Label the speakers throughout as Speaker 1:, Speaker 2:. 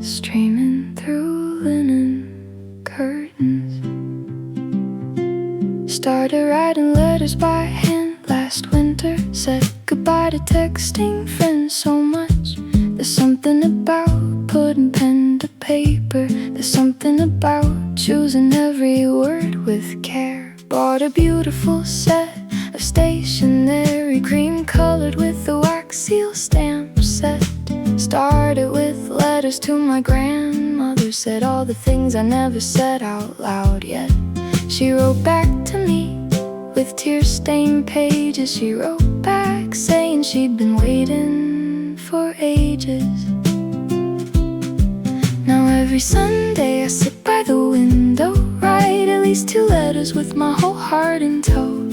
Speaker 1: streaming through linen curtains. Started writing letters by hand last winter. Said goodbye to texting friends so much. There's something about putting pen to paper. There's something about choosing every word with care. Bought a beautiful set of stationery, cream colored with a wax seal stamp set. Started with letters to my grandmother. Said all the things I never said out loud yet. She wrote back to me with tear-stained pages. She wrote back saying she'd been waiting for ages. Now every Sunday I sit by the window, write at least 2 letters with my whole heart in tow.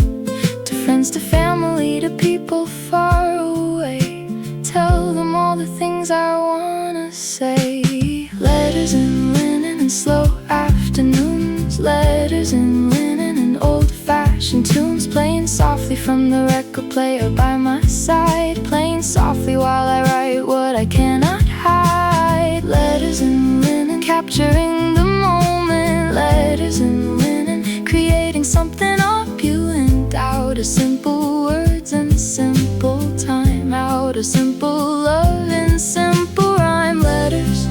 Speaker 1: To friends, to family, to people far away. Tell them all the things I wanna say. Letters in linen and slow afternoons. Letters in linen and old-fashioned tunes. Playing softly from the record player by my side. Playing softly while I write what I cannot hide. Letters in linen, capturing the moment. Letters in linen, creating something opulent out of simple words and simple time. Out of simple love and simple rhyme. Letters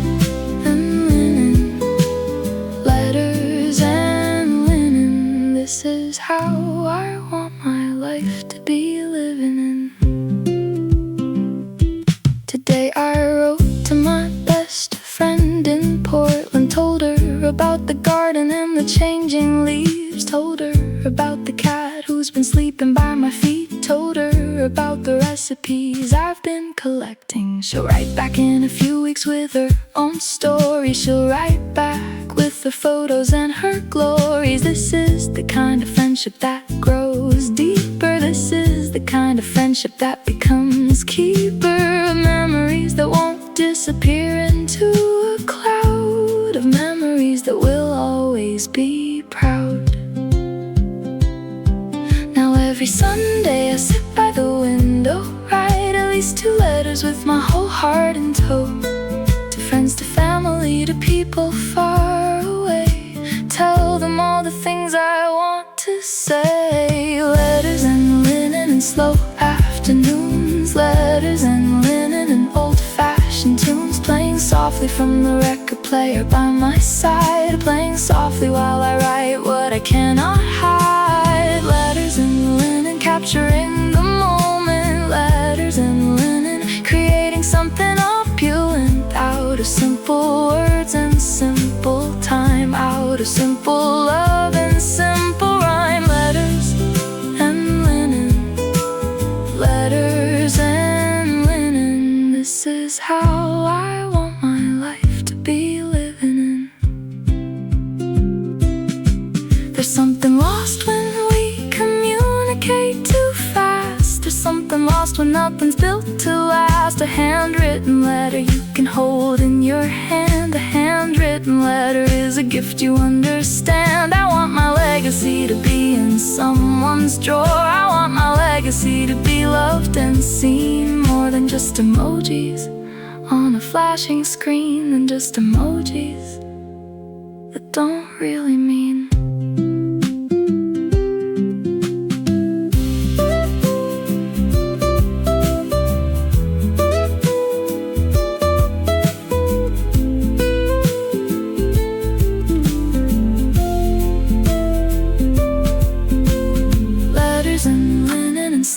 Speaker 1: and linen, letters and linen. This is how I want my life to be living in. Today I wrote to my best friend in Portland. Told her about the garden and the changing leaves. Told her about the cat who's been sleeping by my feet. Told her about the recipes I've been collecting. She'll write back in a few weeks with her own story. She'll write back with her photos and her glories. This is the kind of friendship that grows deeper. This is the kind of friendship that becomes keeper of memories that won't disappear into a cloud of memories that will always be proud. Now every Sunday I sit by the window, write at least 2 letters with my whole heart in tow. To friends, to family, to people far away. Tell them all the things I want to say. Letters and linen and slow afternoons. Letters and linen and old-fashioned tunes. Playing softly from the record player by my side. Playing softly while I write what I cannot hide. Letters and linen, capturing the moment. Letters and linen, creating something opulent out of simple words and simple time. Out of simple love and simple rhyme. Letters and linen, letters and linen. This is how I want my life to be living in. There's something lost when we communicate too fast. There's something lost when nothing's built to last. A handwritten letter you can hold in your hand. A handwritten letter is a gift you understand. I want my legacy to be in someone's drawer. I want my legacy to be loved and seen. More than just emojis on a flashing screen. Than just emojis that don't really mean.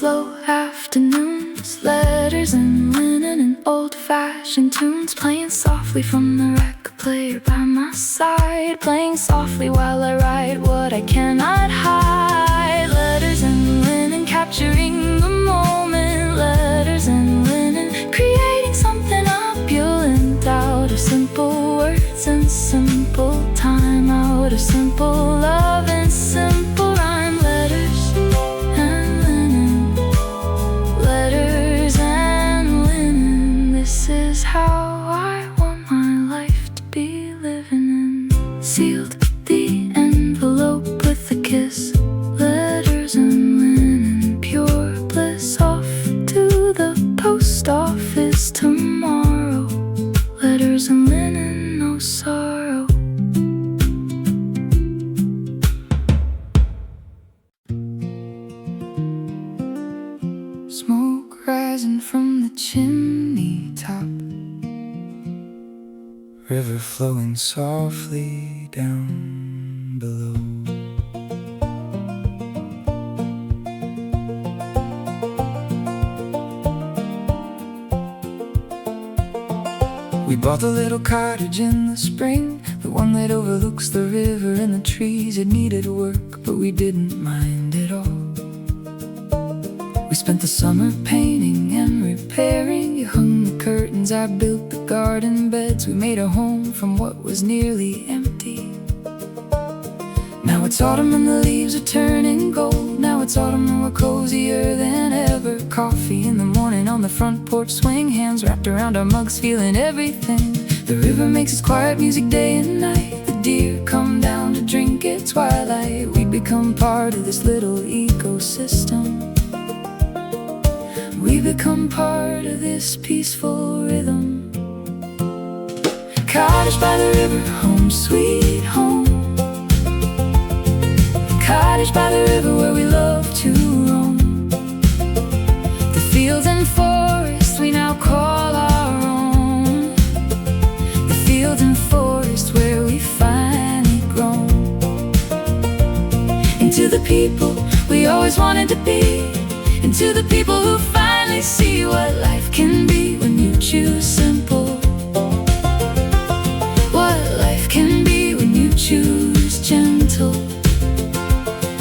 Speaker 1: Slow afternoons, letters and linen and old-fashioned tunes. Playing softly from the record player by my side. Playing softly while I write what I cannot hide. Letters and linen, capturing the moment. Letters and linen, creating something opulent out of simple words and simple time. Out of simple love and simple rhyme. Letters and linen, letters and linen. This is how I want my life to be living in. Sealed the envelope with a kiss. Letters and linen, pure bliss. Off to the post office tomorrow. Letters and linen. more sorrow. Smoke rising from the chimney top, river flowing softly down below. We bought the little cottage in the spring, the one that overlooks the river and the trees. It needed work, but we didn't mind at all. We spent the summer painting and repairing. You hung the curtains, I built the garden beds. We made a home from what was nearly empty. Now it's autumn and the leaves are turning gold. Now it's autumn and we're cozier than ever. Coffee in the morning on the front porch swing, hands wrapped around our mugs, feeling everything. The river makes its quiet music day and night. The deer come down to drink at twilight. We become part of this little ecosystem. We become part of this peaceful rhythm. Cottage by the river, home sweet home. Cottage by the river where we love to roam. The fields and forests we now call our own. The fields and forests where we finally grown. Into the people we always wanted to be. Into the people who finally see what life can be when you choose simple. What life can be when you choose gentle.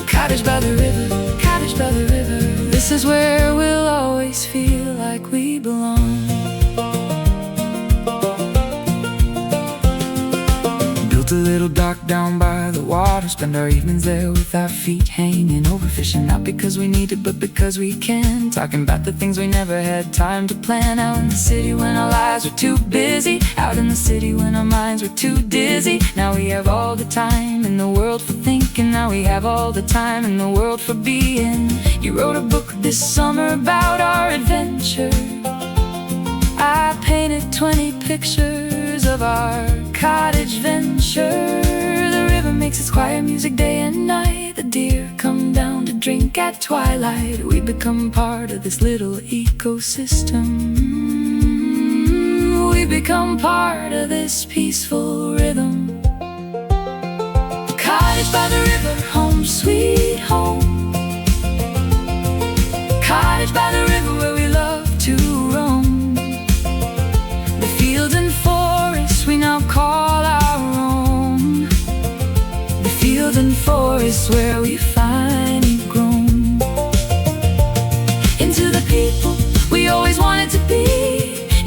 Speaker 1: Cottage by the river, cottage by the river. This is where we'll always feel like we belong. Built a little dock down by the water, spend our evenings there with our feet hanging over, fishing not because we need to, but because we can. Talking about the things we never had time to plan. Out in the city when our lives were too busy. Out in the city when our minds were too dizzy. Now we have all the time in the world for thinking. Now we have all the time in the world for being. You wrote a book this summer about our adventure. I painted 20 pictures of our cottage venture. The river makes its quiet music day and night. The deer come down to drink at twilight. We become part of this little ecosystem. We become part of this peaceful rhythm. Cottage by the river, home sweet home. Cottage by the river where we love to roam. The fields and forests we now call our own. The fields and forests where we finally grown. Into the people we always wanted to be.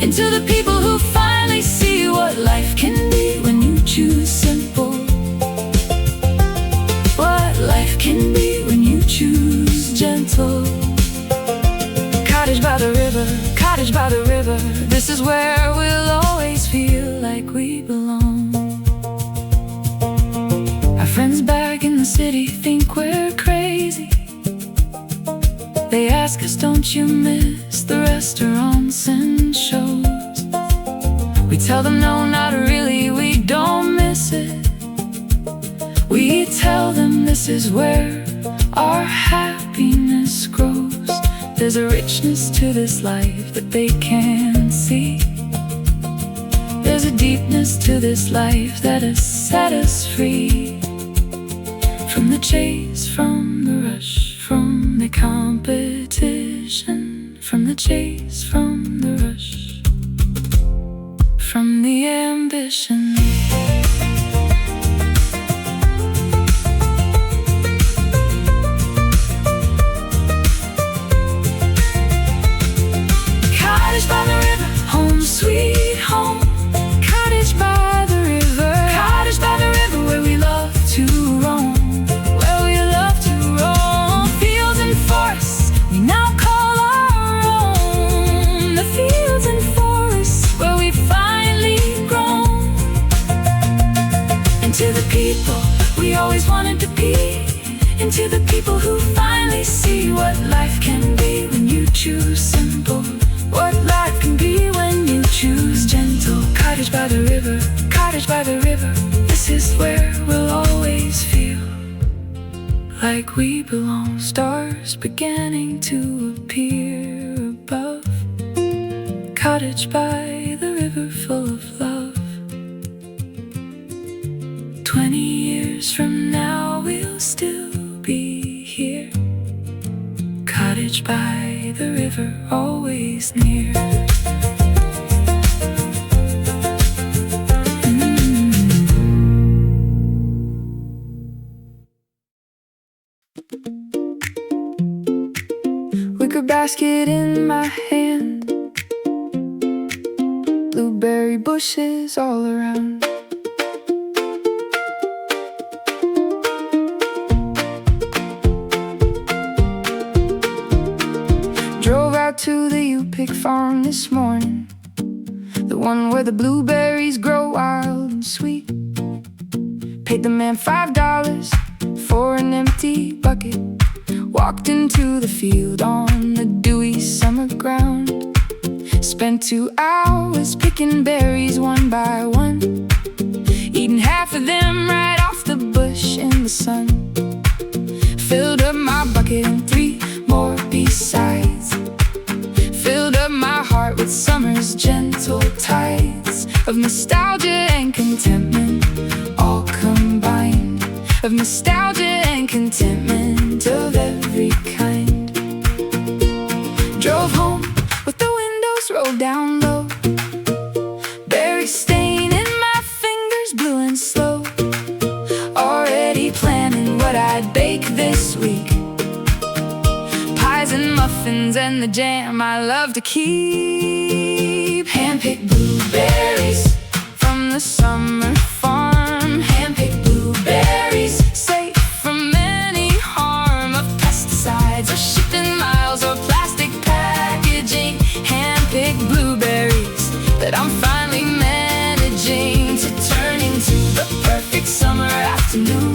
Speaker 1: Into the people who finally see what life can be when you choose simple. What life can be when you choose gentle. Cottage by the river, cottage by the river. This is where we'll always feel like we belong. Our friends back in the city think we're crazy. They ask us, don't you miss the restaurants and shows? We tell them no, not really, we don't miss it. We tell them this is where our happiness grows. There's a richness to this life that they can't see. There's a deepness to this life that has set us free. From the chase, from the rush, from the competition. From the chase, from the rush, from the ambition. Cottage by the river, home sweet home. Cottage by the river, cottage by the river where we love to roam. Where we love to roam. Fields and forests we now call our own. The fields and forests where we finally grown. Into the people we always wanted to be. Into the people who finally see what life can be when you choose simple. What life can be when you choose gentle. Cottage Cottage by the river, cottage by the river. This is where we'll always feel like we belong. Stars beginning to appear above. Cottage by the river full of love. 20 years from now we'll still be here. Cottage by the river, always near. Wicker basket in my hand, blueberry bushes all around. Drove out to the U-Pick farm this morning, the one where the blueberries grow wild and sweet. Paid the man $5 for an empty bucket. Walked into the field on the dewy summer ground. Spent 2 hours picking berries one by one, eating half of them right off the bush in the sun. Filled up my bucket and 3 more besides. Filled up my heart with summer's gentle tides of nostalgia and contentment, all combined. Of nostalgia and contentment of every kind. Drove home with the windows rolled down low, berry stain in my fingers, blue and slow. Already planning what I'd bake this week. Pies and muffins and the jam I love to keep. Hand-picked blueberries from the summer farm. Hand-picked blueberries, safe from any harm of pesticides or shipping miles or plastic packaging. Hand-picked blueberries that I'm finally managing to turn into the perfect summer afternoon.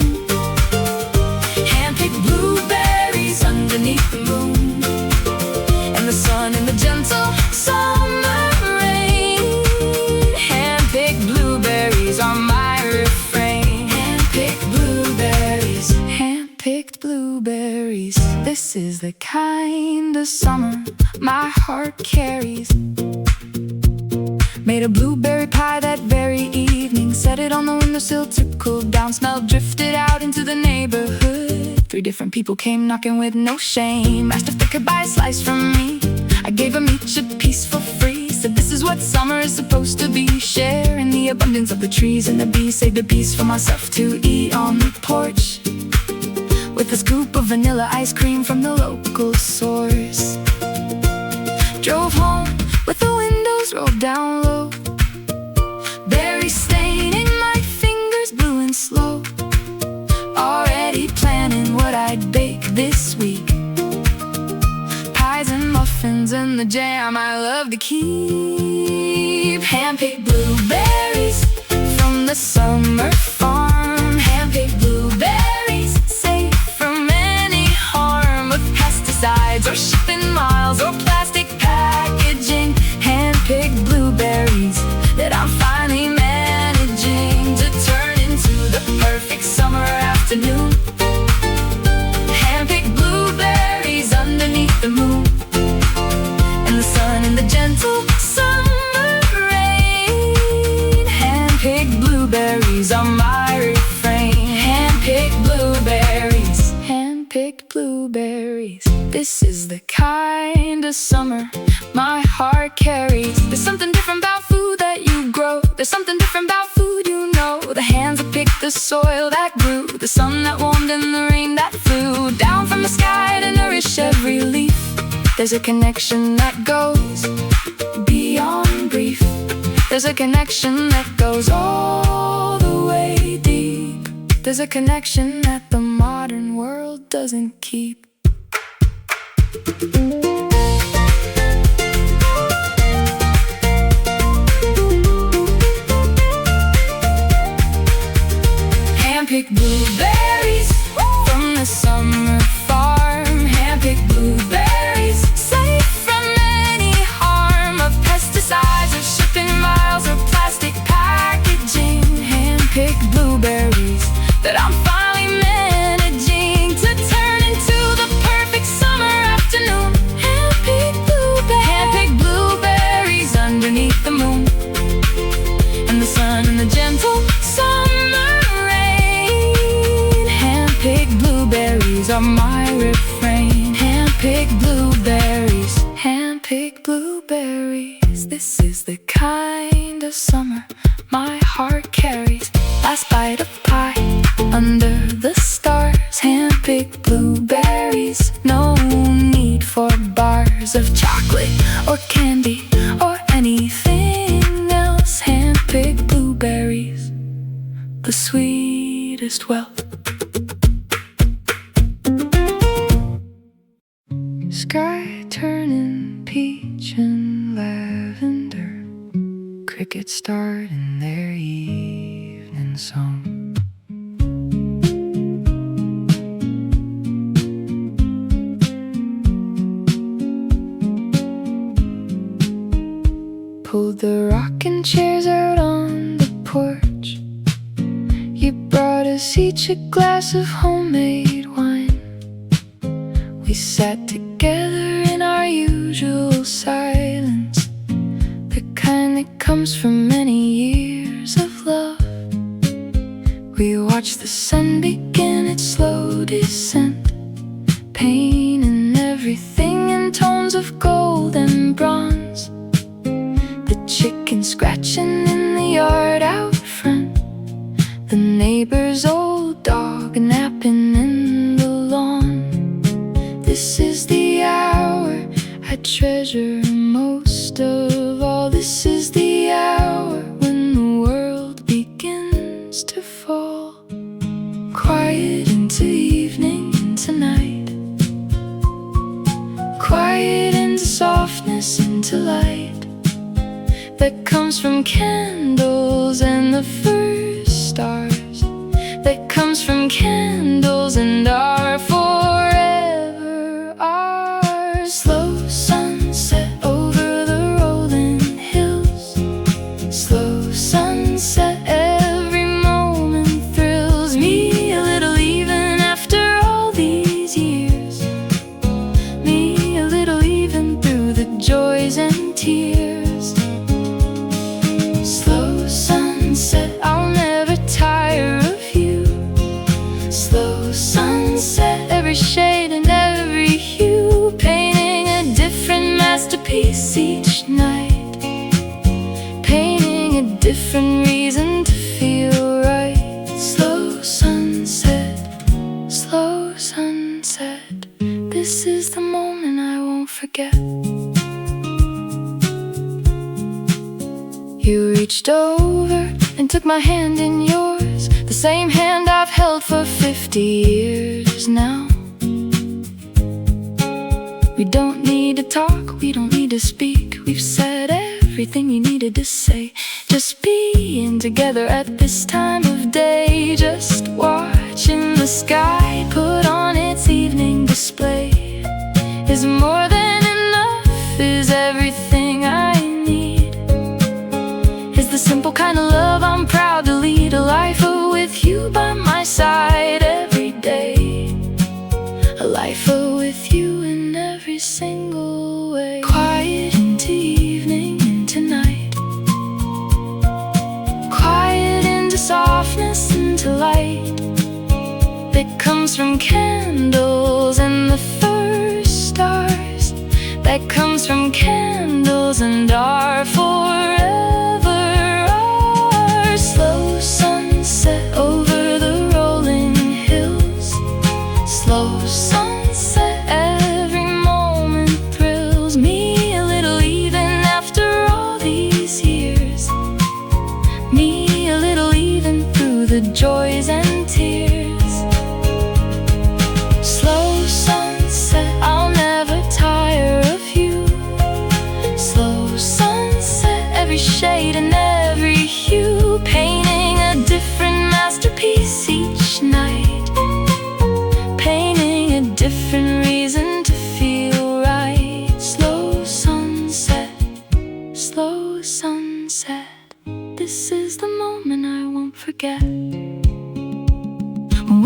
Speaker 1: Hand-picked blueberries underneath the moon, and the sun in the gentle summer rain. Hand-picked blueberries are my refrain. Hand-picked blueberries, hand-picked blueberries. This is the kind of summer my heart carries. Made a blueberry pie that very evening, set it on the windowsill to cool down. Smell drifted out into the neighborhood. 3 different people came knocking with no shame. Asked if they could buy a slice from me. I gave them each a piece for free. Said this is what summer is supposed to be. Share in the abundance of the trees and the bees. Saved a piece for myself to eat on the porch, with a scoop of vanilla ice cream from the local source. Drove home with the windows rolled down low, berry stain in my fingers, blue and slow. Already planning what I'd bake this week. Pies and muffins and the jam I love to keep. Hand-picked blueberries from the summer farm. Hand-picked blueberries, safe from any harm of pesticides or shipping miles or plastic packaging. Hand-picked blueberries that I'm finally managing to turn into the perfect summer afternoon. Hand-picked blueberries underneath the moon, and the sun in the gentle summer rain. Hand-picked blueberries are my refrain. Hand-picked blueberries, hand-picked blueberries. This is the kind of summer my heart carries. There's something different about food that you grow. There's something different about food you know. The hands that picked the soil that grew, the sun that warmed and the rain that flew down from the sky to nourish every leaf. There's a connection that goes beyond brief. There's a connection that goes all the way deep. There's a connection that the modern world doesn't keep. Hand-picked blueberries from the summer farm. Hand-picked blueberries, safe from any harm of pesticides or shipping miles or plastic that I'm finally managing to turn into the perfect summer afternoon. Hand-picked blueberries underneath the moon, and the sun and the gentle summer rain. Hand-picked blueberries are my refrain. Hand-picked blueberries, hand-picked blueberries. This is the kind of summer my heart carries. Last bite of pie under the stars. Hand-picked blueberries, no need for bars of chocolate or candy or anything else. Hand-picked blueberries, the sweetest wealth. Sky turning peach and lavender, crickets starting their evening song. Pulled the rocking chairs out on the porch. You brought us each a glass of homemade wine. We sat together in our usual silence, the kind that comes from many years of love. We watched the sun begin its slow descent, painting everything in tones of gold and bronze. The chicken scratching in the yard out front, the neighbor's old dog napping in the lawn. This is the hour I treasure most of all. This is the hour when the world begins to fall. Quiet into evening, into night. Quiet into softness, into light that comes from candles and the first stars, that comes from candles and our forever, our slow sunset over the rolling hills. Slow sunset, every moment thrills me a little even after all these years. Me a little even through the joys and tears. Slow sunset, I'll never tire of you. Slow sunset, every shade and every hue, painting a different masterpiece each night, painting a different reason to feel right. Slow sunset, this is the moment I won't forget. You reached over and took my hand in yours, the same hand I've held for 50 years now. We don't need to talk, we don't need to speak. We've said everything you needed to say. Just being together at this time of day, just watching the sky put on its evening display is more than enough, is everything I need. Is the simple kind of love I'm proud to lead, a life with you by my side every day, a life with you in every single way. Quiet into evening, into night. Quiet into softness, into light that comes from candles and the first stars, that comes from candles and our forever, our slow sunset over the rolling hills. Slow sunset, every moment thrills me a little even after all these years. Me a little even through the joys and tears. Slow sunset, I'll never tire of you. Slow sunset, every shade and every hue, painting a different masterpiece each night, painting a different reason to feel right. Slow sunset, this is the moment I won't forget.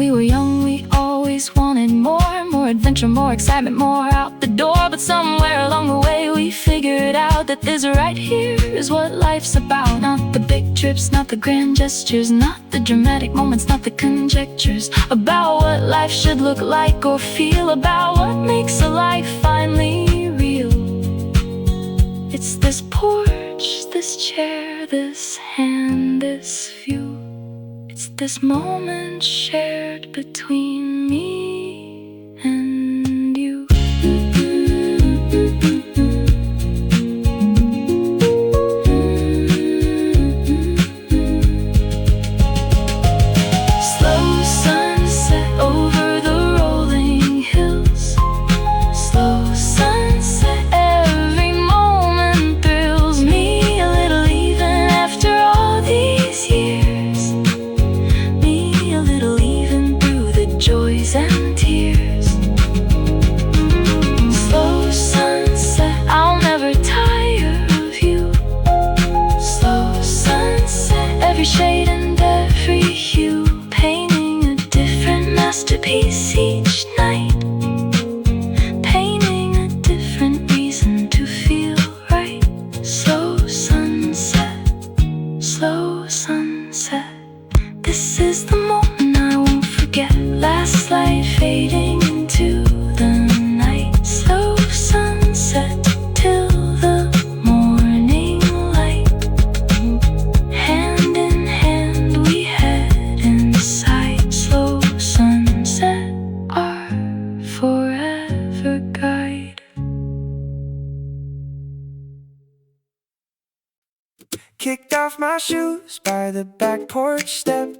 Speaker 1: we were young, we always wanted more adventure, more excitement, more out the door. But somewhere along the way we figured out that this right here is what life's about. Not the big trips, not the grand gestures, not the dramatic moments, not the conjectures about what life should look like or feel, about what makes a life finally real. It's this porch, this chair, this hand, this view. It's this moment shared between me and you. Slow sunset over the rolling hills. Slow sunset, every moment thrills me a little even after all these years. Me a little even through the joys and tears. Slow sunset, I'll never tire of you. Slow sunset, every shade and every hue, painting a different masterpiece each night, painting a different reason to feel right. Slow sunset, slow sunset, this is the moment I won't forget. Last light fading into the night. Slow sunset till the morning light. Hand in hand we head inside. Slow sunset, our forever guide.
Speaker 2: Kicked off my shoes by the back porch step.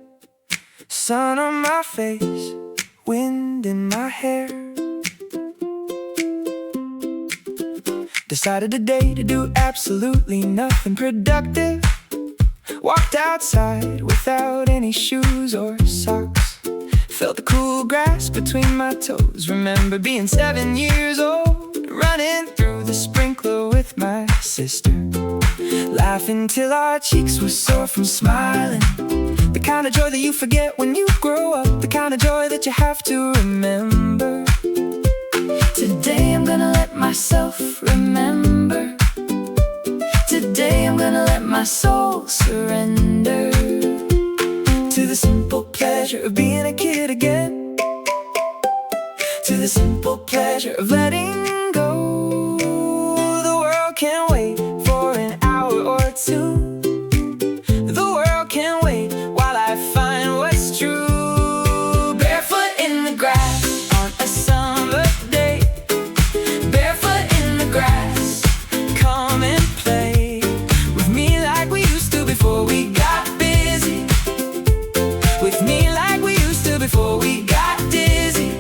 Speaker 2: Sun on my face, wind in my hair. Decided today to do absolutely nothing productive. Walked outside without any shoes or socks. Felt the cool grass between my toes. Remember being 7 years old, running through the sprinkler with my sister, laughing till our cheeks were sore from smiling. The kind of joy that you forget when you grow up, the kind of joy that you have to remember. Today I'm gonna let myself remember. Today I'm gonna let my soul surrender to the simple pleasure of being a kid again, to the simple pleasure of letting go. The world can't wait for an hour or two. The world can't wait while I find what's true. Barefoot in the grass on a summer day. Barefoot in the grass, come and play with me like we used to before we got busy. With me like we used to before we got dizzy.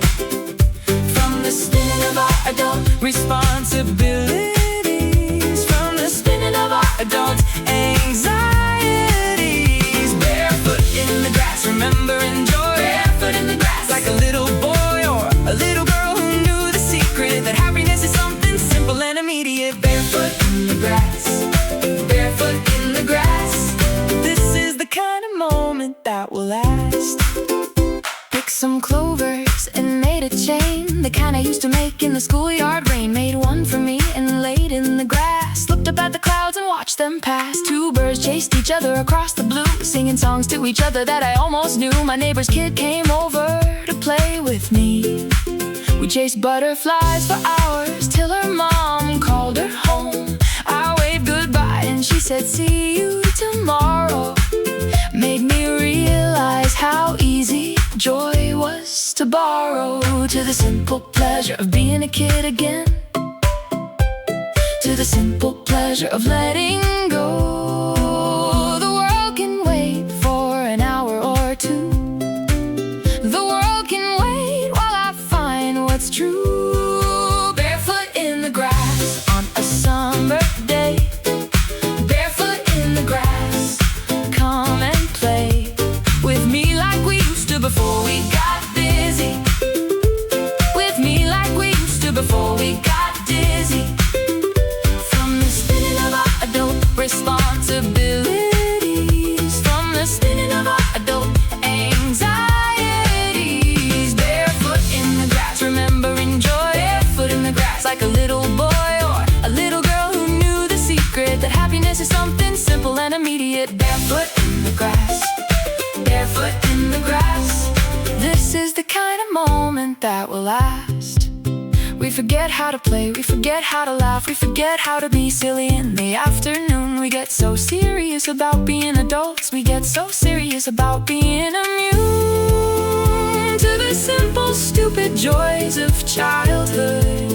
Speaker 2: From the spinning of our adult responsibilities, from the spinning of our adult anxieties. Barefoot in the grass, remember, enjoy. Barefoot in the grass, like a little boy or a little girl who knew the secret that happiness is something simple and immediate. Barefoot in the grass, barefoot in the grass. This is the kind of moment that will last. Picked some clovers and made a chain, the kind I used to make in the schoolyard rain. Made one for me and laid in the grass. Looked up at the clouds and watched them pass. Two birds chased each other across the blue, singing songs to each other that I almost knew. My neighbor's kid came over to play with me. We chased butterflies for hours till her mom called her home. I waved goodbye and she said, see you tomorrow. Made me realize how easy joy was to borrow. To the simple pleasure of being a kid again, to the simple pleasure of letting go. The world can wait for an hour or two. The world can wait while I find what's true. Barefoot in the grass on a summer day. Barefoot in the grass, come and play with me like we used to before we got busy. With me like we used to before we got dizzy. From the spinning of our adult response
Speaker 1: in the grass, barefoot in the grass. This is the kind of moment that will last. We forget how to play, we forget how to laugh, we forget how to be silly in the afternoon. We get so serious about being adults, we get so serious about being immune to the simple, stupid joys of childhood,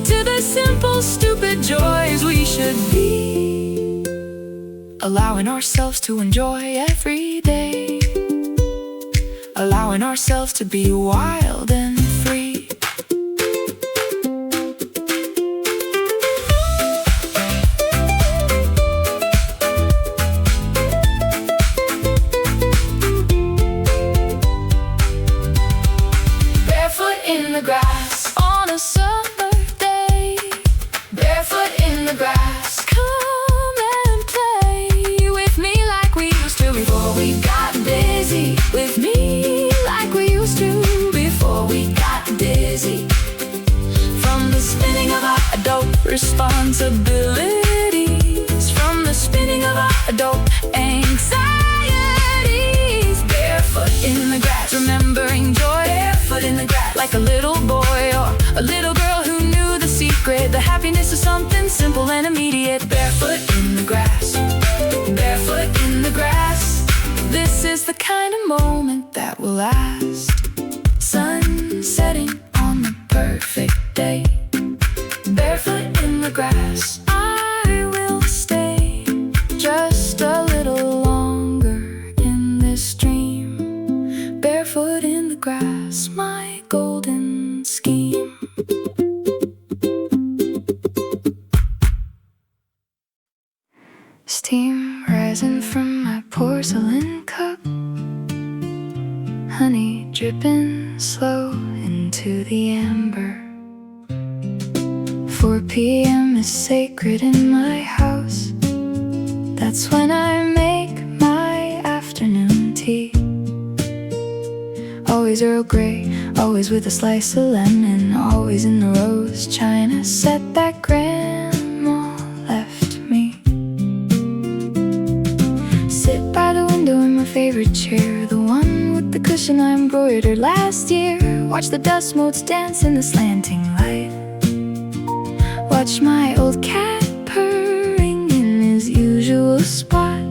Speaker 1: to the simple, stupid joys we should be, allowing ourselves to enjoy every day, allowing ourselves to be wild and free. Barefoot in the grass on a summer day, barefoot in the grass. Come and play with me like we used to before we got busy. With me like we used to before we got dizzy from the spinning of our adult responsibilities, from the spinning of our adult anxieties. Barefoot in the grass, remembering joy. Barefoot in the grass, like a little boy or a little girl who knew the secret, the happiness of something simple and immediate. Barefoot in the grass, barefoot in the grass. This is the kind of moment that will last. Sun setting on the perfect day, barefoot in the grass. I will stay just a little longer in this dream, barefoot in the grass, my golden scheme. Steam rising from my porcelain cup, honey dripping slow into the amber. 4 p.m. is sacred in my house. That's when I make my afternoon tea. Always Earl Grey, always with a slice of lemon, always in the rose china set that grandma left me. Sit by the window in my favorite chair, the one with the cushion I embroidered last year. Watch the dust motes dance in the slanting light. Watch my old cat purring in his usual spot.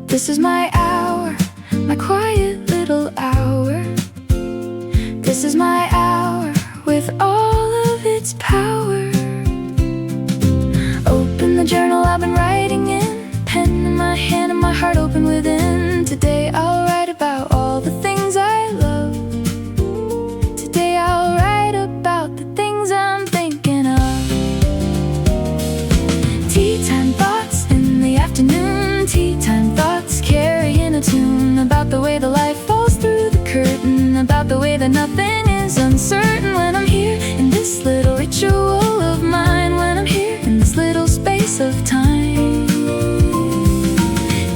Speaker 1: This is my hour, my quiet little hour. This is my hour with all of its power. Open the journal I've been writing in, pen in my hand and my heart open within. Today I'll write about all the things I love. Today I'll write about the things I'm thinking of. Tea time thoughts in the afternoon, tea time thoughts carrying a tune about the way the light falls through the curtain, about the way that nothing is uncertain when I'm here in this little ritual of mine, when I'm here in this little space of time.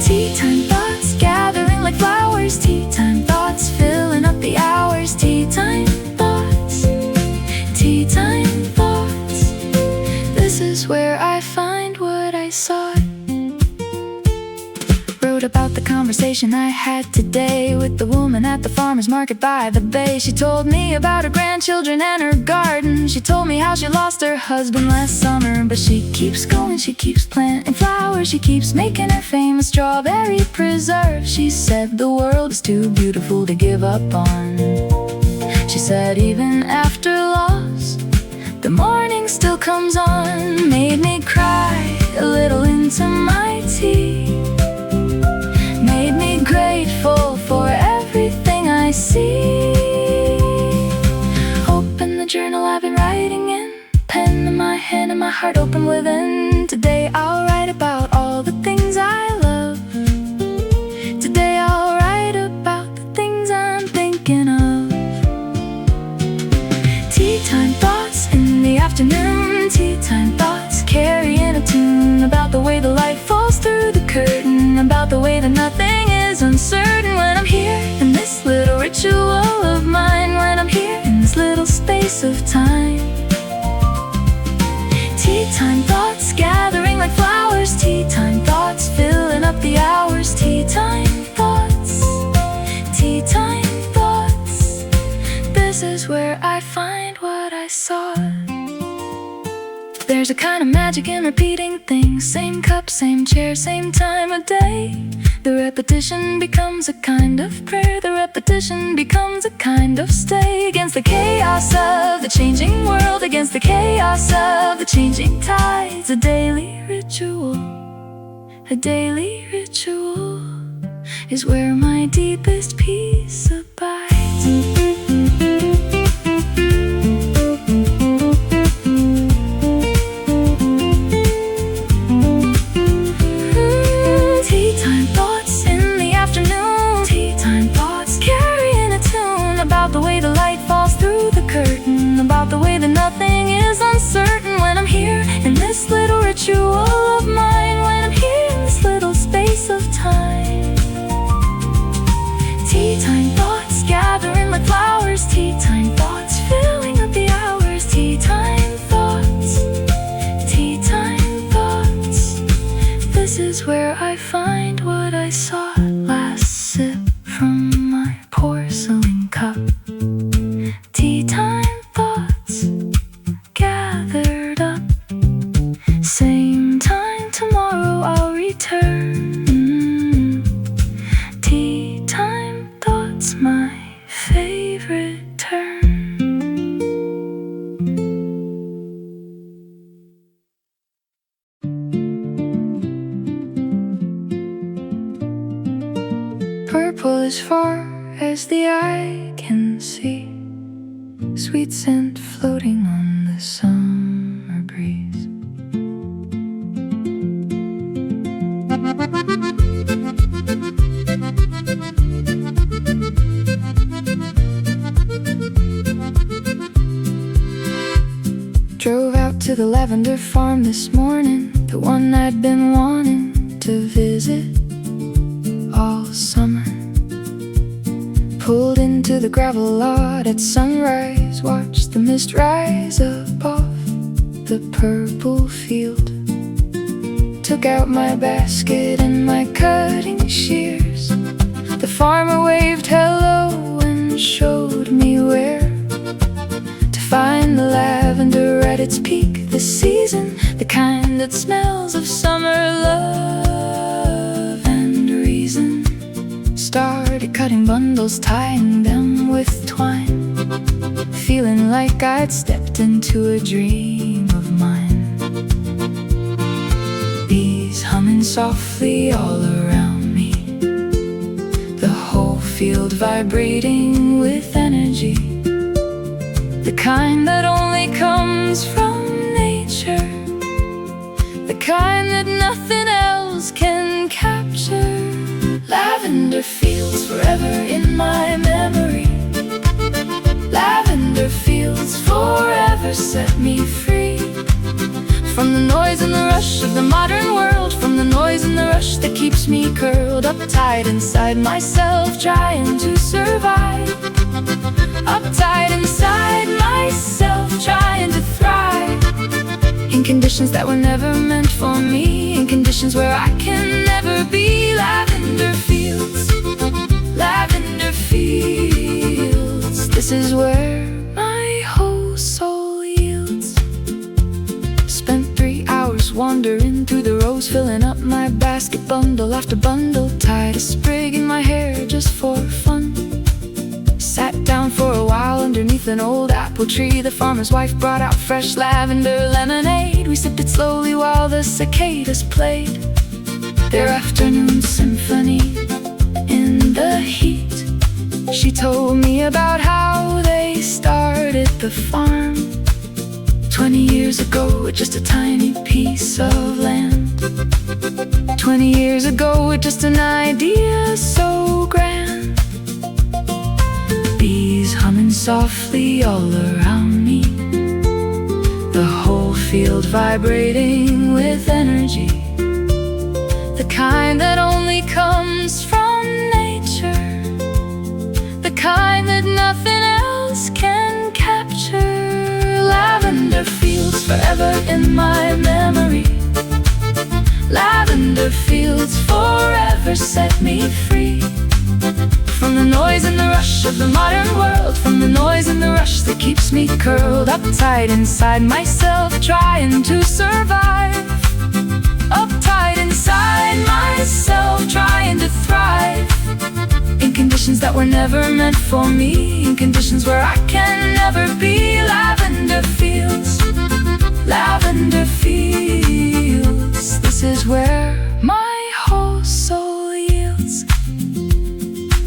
Speaker 1: Tea time thoughts gathering like flowers, tea time thoughts filling up the hours, tea time thoughts, tea time thoughts. This is where I find what I sought. Wrote about the conversation I had today with the woman at the farmer's market by the bay. She told me about her grandchildren and her garden. She told me how she lost her husband last summer, but she keeps going, she keeps planting flowers, she keeps making her famous strawberry preserve. She said the world is too beautiful to give up on. She said even after loss, the morning still comes on. Made me cry a little into my tea, made me grateful for everything I see. Open the journal I've been writing in, pen in my hand and my heart open within. Today I'll write about all the things I love. Today I'll write about the things I'm thinking of. Tea time thoughts in the afternoon, tea time thoughts carrying a tune about the way the light falls through the curtain, about the way that nothing is uncertain when I'm here in this little ritual of mine, when I'm here in this little space of time. Tea time thoughts gathering like flowers, tea time thoughts filling up the hours, tea Tea time thoughts, tea time thoughts. This is where I find what I sought. There's a kind of magic in repeating things. Same cup, same chair, same time of day. The repetition becomes a kind of prayer. The repetition becomes a kind of stay. Against the chaos of the changing world, against the chaos of the changing tides. A daily ritual, a daily ritual is where my deepest peace abides. Tea time thoughts in the afternoon. Tea time thoughts carrying a tune about the way the light falls through the curtain, about the way that nothing is uncertain when I'm here in this little ritual of mine, when I'm here in this little space of time. Tea time thoughts gathering like flowers. Tea time thoughts filling up the hours. Tea time thoughts, tea time thoughts. This is where I find what I sought. Last sip from my porcelain cup. Tea time thoughts gathered up. Same time tomorrow I'll return. Tea time thoughts, my favorite turn. Purple as far as the eye can see, sweet scent floating on the summer breeze. Drove out to the Lavender farm this morning, the one I'd been wanting to visit all summer. Pulled into the gravel lot at sunrise, watched the mist rise up off the purple field. Took out my basket and my cutting shears. The farmer waved hello and showed me where to find the lavender at its peak this season, the kind that smells of summer love and reason. Started cutting bundles, tying them with twine, feeling like I'd stepped into a dream of mine. Bees humming softly all around me, the whole field vibrating with energy, the kind that only comes from nature, the kind that nothing else can capture. Lavender fields forever in my memory. Lavender fields forever set me free from the noise and the rush of the modern world, from the noise and the rush that keeps me curled up tight inside myself, trying to survive. Uptight inside myself, trying to thrive in conditions that were never meant for me, in conditions where I can never be. Lavender fields, lavender fields. This is where my whole soul yields. Spent 3 hours wandering through the rows, filling up my basket, bundle after bundle, tied a sprig in my hair just for fun. Sat down for a while underneath an old apple tree. The farmer's wife brought out fresh lavender lemonade. We sipped it slowly while the cicadas played their afternoon symphony in the heat. She told me about how they started the farm 20 years ago with just a tiny piece of land. 20 years ago with just an idea so grand. Bees humming softly all around me, the whole field vibrating with energy, the kind that only comes from nature, the kind that nothing else can capture. Lavender fields forever in my memory. Lavender Lavender fields forever set me free from the noise and the rush of the modern world, from the noise and the rush that keeps me curled up tight inside myself, trying to survive. Uptight inside myself, trying to thrive in conditions that were never meant for me, in conditions where I can never be. Lavender fields, lavender fields. This is where my whole soul yields.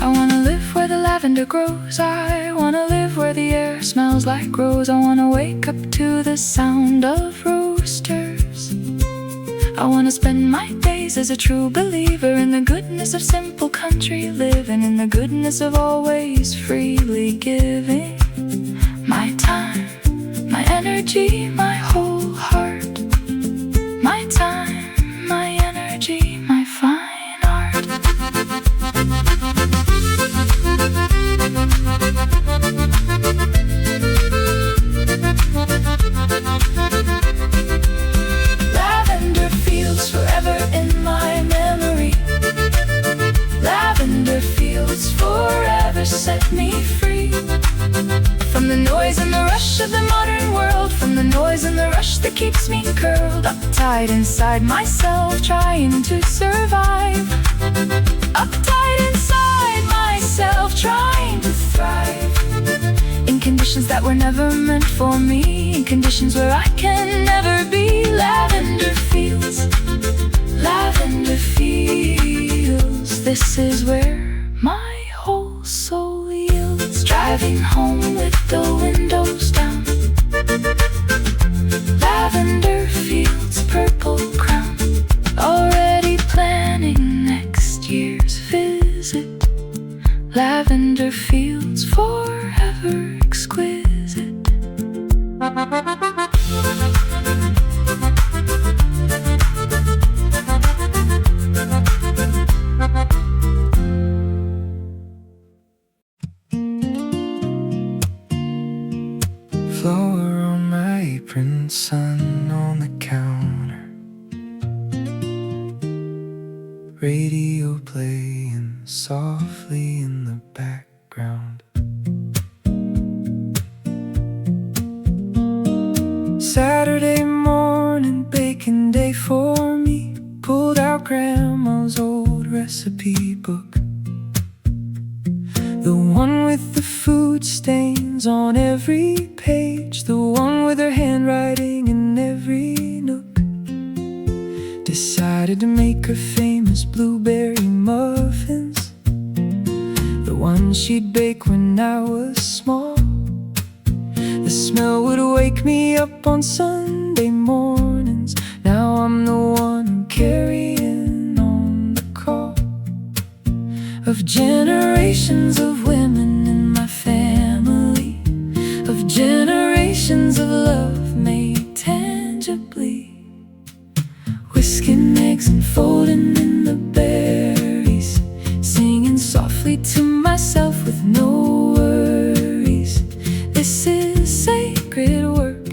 Speaker 1: I wanna live where the lavender grows. I wanna live where the air smells like rose. I wanna wake up to the sound of roosters. I wanna spend my days as a true believer in the goodness of simple country living, in the goodness of always freely giving my time, my energy, my whole heart. My time, my energy, my fine art. Lavender fields forever in my memory. Lavender fields forever set me free from the noise and the rush of the modern world, from the noise and the rush that keeps me curled up tight inside myself, trying to survive. Uptight inside myself, trying to thrive in conditions that were never meant for me, in conditions where I can never be. Lavender fields, lavender fields. This is where my whole soul yields. Driving home with the windows down, lavender fields, purple crown. Already planning next year's visit. Lavender fields forever exquisite.
Speaker 2: Flower on my apron, sun on the counter, radio playing softly in the background. Saturday morning, baking day for me. Pulled out grandma's old recipe book, the one with the food stains on every page, the one with her handwriting in every nook. Decided to make her famous blueberry muffins, the ones she'd bake when I was small. The smell would wake me up on Sunday mornings. Now I'm the one carrying on the call of generations of women in my family, of generations of love made tangibly. Whisking eggs and folding in the berries, singing softly to myself with no worries. This is sacred work,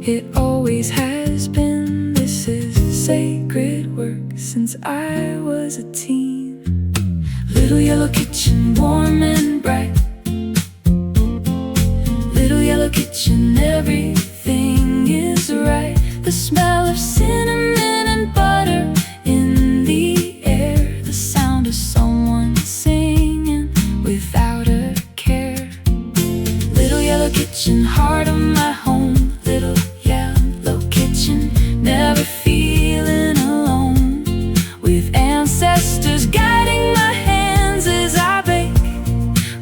Speaker 2: it always has been. This is sacred work since I was a teen. Little yellow kitchen, warm and bright. Little yellow kitchen, everything is right. The smell of cinnamon and butter in the air, the sound of someone singing without a care. Little yellow kitchen, heart of my home. Little yellow kitchen, never feeling alone, with ancestors guiding my hands as I bake,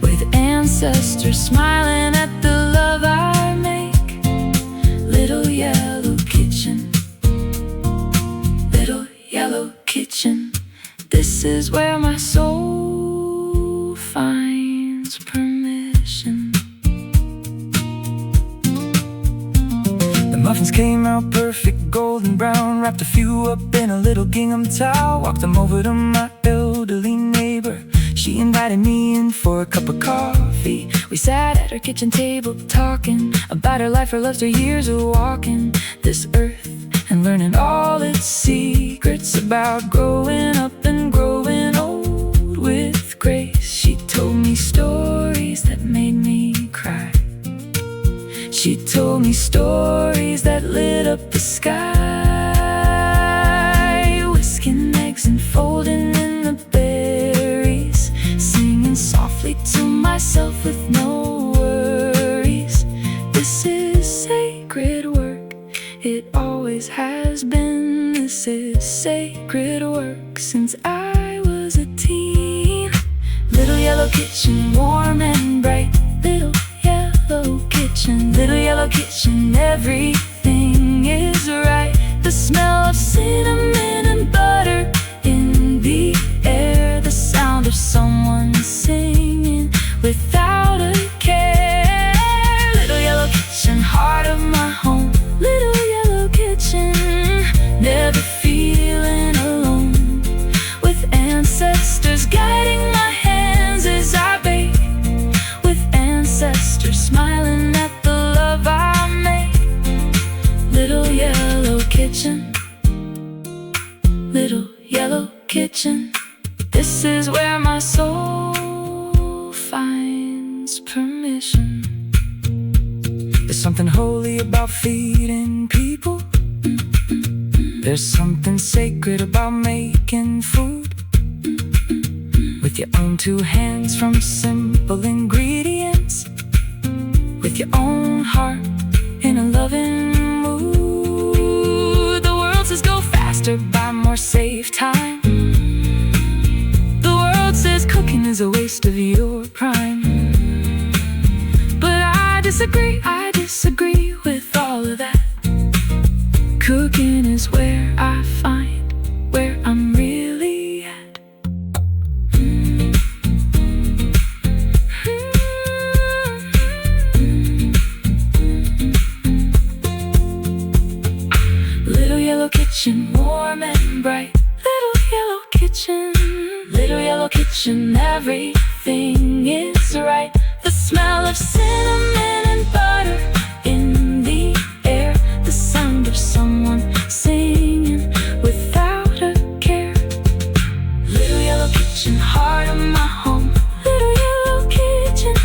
Speaker 2: with ancestors smiling at the love I make. Little yellow kitchen, little yellow kitchen. This is where my soul finds permission. The muffins came out perfect golden brown, wrapped a few up in a little gingham towel, walked them over to my elderly neighbor. She invited me in for a cup of coffee. We sat at her kitchen table talking about her life, her loves, her years of walking this earth and learning all its secrets about growing up and growing old with grace. She told me stories that made me cry. She told me stories that lit up the sky, whisking eggs and folding in the berries, singing softly to myself with no worries. This is sacred work, it always has been. This is sacred work since I was a teen. Little yellow kitchen, warm and bright. Little yellow kitchen, little yellow kitchen, everything is right. The smell of cinnamon and butter in the air, the sound of someone singing without a care. Little yellow kitchen, heart of my home. Little yellow kitchen, never feeling alone, with ancestors guiding my hands as I bake, with ancestors smiling at the love I make. Little yellow kitchen, little yellow kitchen, this is where my soul finds permission. There's something holy about feeding people. There's something sacred about making food with your own two hands from simple ingredients, with your own heart in a loving mood. The world says go faster, buy more, save time. The world says cooking is a waste of your prime. But I disagree with all of that. Cooking is where I find where I'm really at. Little yellow kitchen, warm and bright. Little yellow kitchen, little yellow kitchen, everything is right. The smell of cinnamon and butter in the air, the sound of someone singing without a care. Little yellow kitchen, heart of my home. Little yellow kitchen,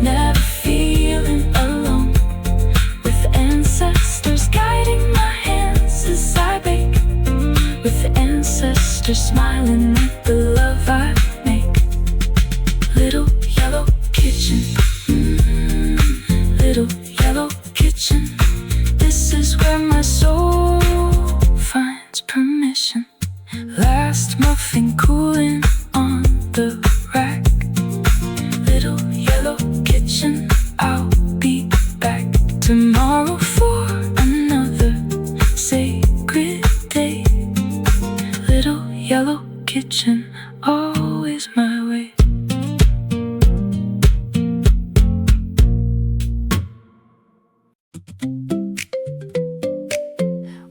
Speaker 2: never feeling alone, with ancestors guiding my hands as I bake, with ancestors smiling at the love I make. Little yellow kitchen, little yellow kitchen, this is where my soul finds permission. Last muffin cooling on the rack. Little yellow kitchen, I'll be back tomorrow for another sacred day. Little yellow kitchen, always my way.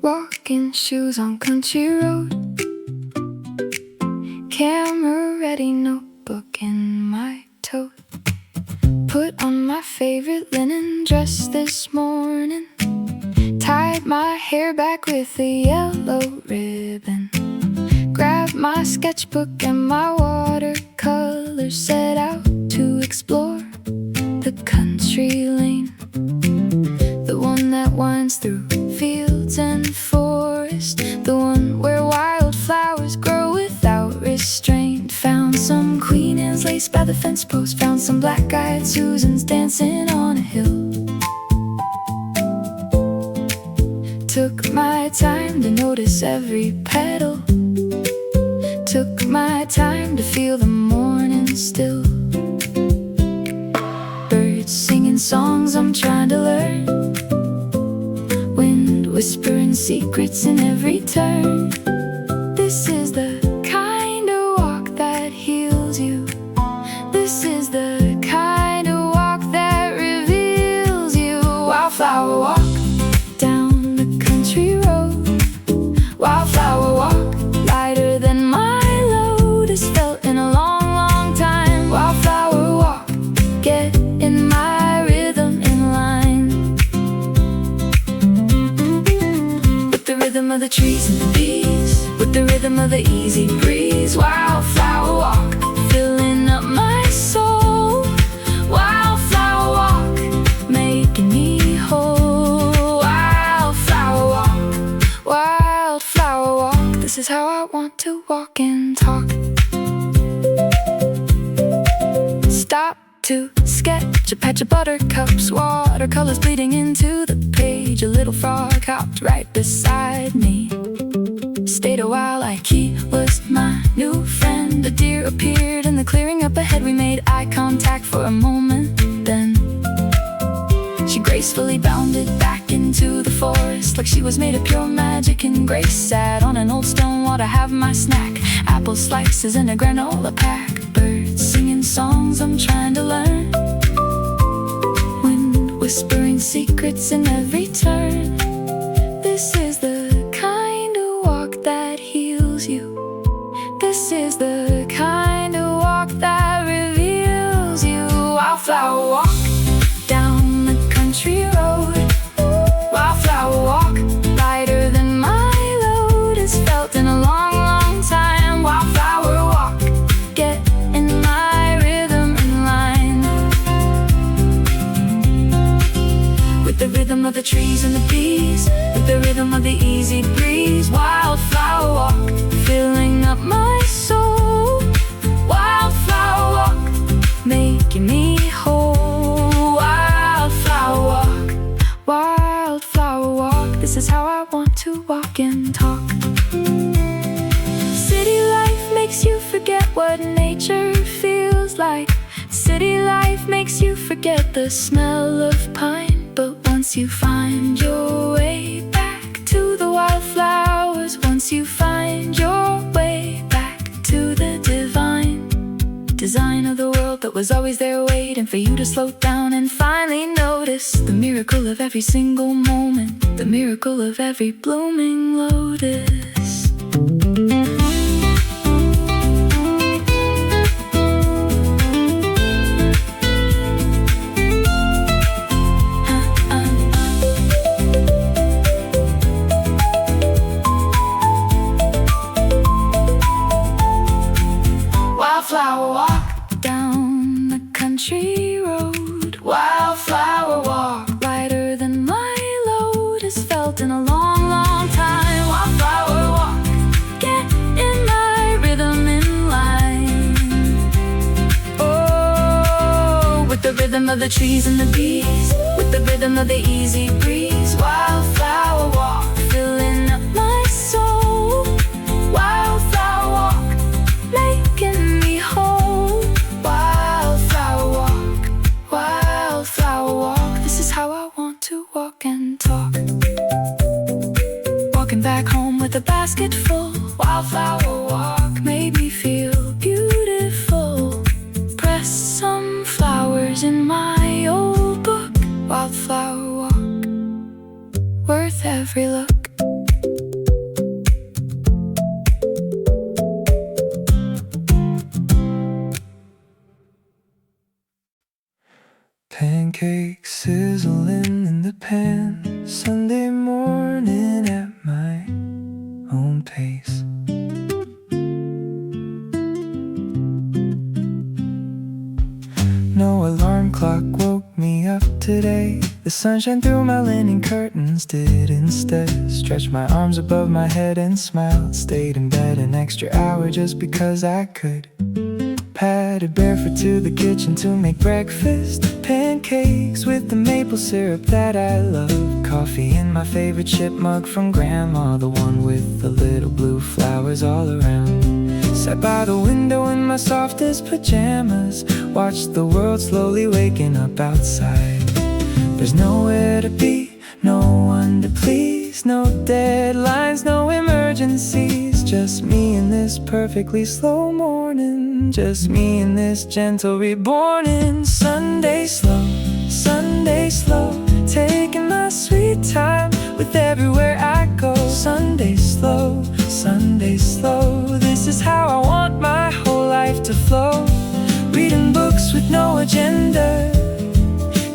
Speaker 2: Walking shoes on country road, camera ready, notebook in my tote. Put on my favorite linen dress this morning, tied my hair back with a yellow ribbon. Grabbed my sketchbook and my watercolor, set out to explore the country lane, the one that winds through fields and forest, the one where wildflowers grow without restraint. Found some Queen Anne's lace by the fence post, found some black-eyed Susans dancing on a hill. Took my time to notice every petal, took my time to feel the morning still. Birds singing songs I'm trying to learn, wind whispering secrets in every turn. This is the kind of walk that heals you. This is the kind of walk that reveals you. Wildflower walk down the country road. Wildflower walk, lighter than my load has felt in a long, long time. Wildflower walk, get in my rhythm in line. But the
Speaker 1: to sketch a patch of buttercups, watercolors bleeding into the page. A little frog hopped right beside me, stayed a while like he was my new friend. A deer appeared in the clearing up ahead. We made eye contact for a moment, then she gracefully bounded back into the forest like she was made of pure magic and grace. Sat on an old stone wall to have my snack, apple slices and a granola pack. Birds singing songs I'm trying to learn, wind whispering secrets in every turn. This is the kind of walk that heals you. This is the kind of walk that reveals you. Wildflower walk down the country road. Wildflower walk, lighter than my load has felt in a long, long time. Wildflower walk, get in my rhythm in line, with the rhythm of the trees and the bees, with the rhythm of the easy breeze. Wildflower walk, filling up my soul. Wildflower walk, making me whole. Wildflower walk, wildflower walk. This is how I want to walk and talk. City life makes you forget what nature feels like. City life makes you forget the smell of pine. But once you find your way back to the wildflowers, once you find your way back to the divine design of the world that was always there waiting for you to slow down and finally notice the miracle of every single moment, the miracle of every blooming lotus. Wildflower walk down the country road. Wildflower walk, lighter than my load has felt in a long, long time. Wildflower walk, get in my rhythm in line. Oh, with the rhythm of the trees and the bees, with the rhythm of the easy breeze. Wildflower walk, filling up my soul. Wildflower walk, making me whole. Wildflower walk, wildflower walk. This is how I want to walk and talk. Walking back home with a basket full. Wildflower walk made me feel beautiful. Press some flowers in my old book. Wildflower walk, worth every look.
Speaker 2: Pancakes sizzling in the pan, Sunday morning at my own pace. No alarm clock woke me up today. The sunshine through my linen curtains did instead stretch my arms above my head and smiled. Stayed in bed an extra hour just because I could. Padded barefoot to the kitchen to make breakfast. Pancakes with the maple syrup that I love. Coffee in my favorite chip mug from Grandma, the one with the little blue flowers all around. Sat by the window in my softest pajamas, watched the world slowly waking up outside. There's nowhere to be, no one to please, no deadlines, no emergencies. Just me in this perfectly slow morning, just me in this gentle reborn. Sunday slow, Sunday slow, taking my sweet time with everywhere I go. Sunday slow, Sunday slow, this is how I want my whole life to flow. Reading books with no agenda,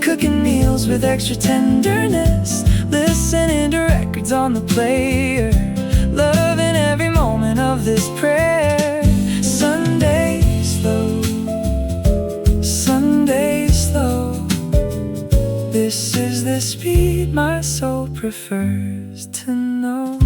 Speaker 2: cooking meals with extra tenderness, listening to records on the player, loving every moment of this prayer. Sunday slow, Sunday slow, this is the speed my soul prefers to know.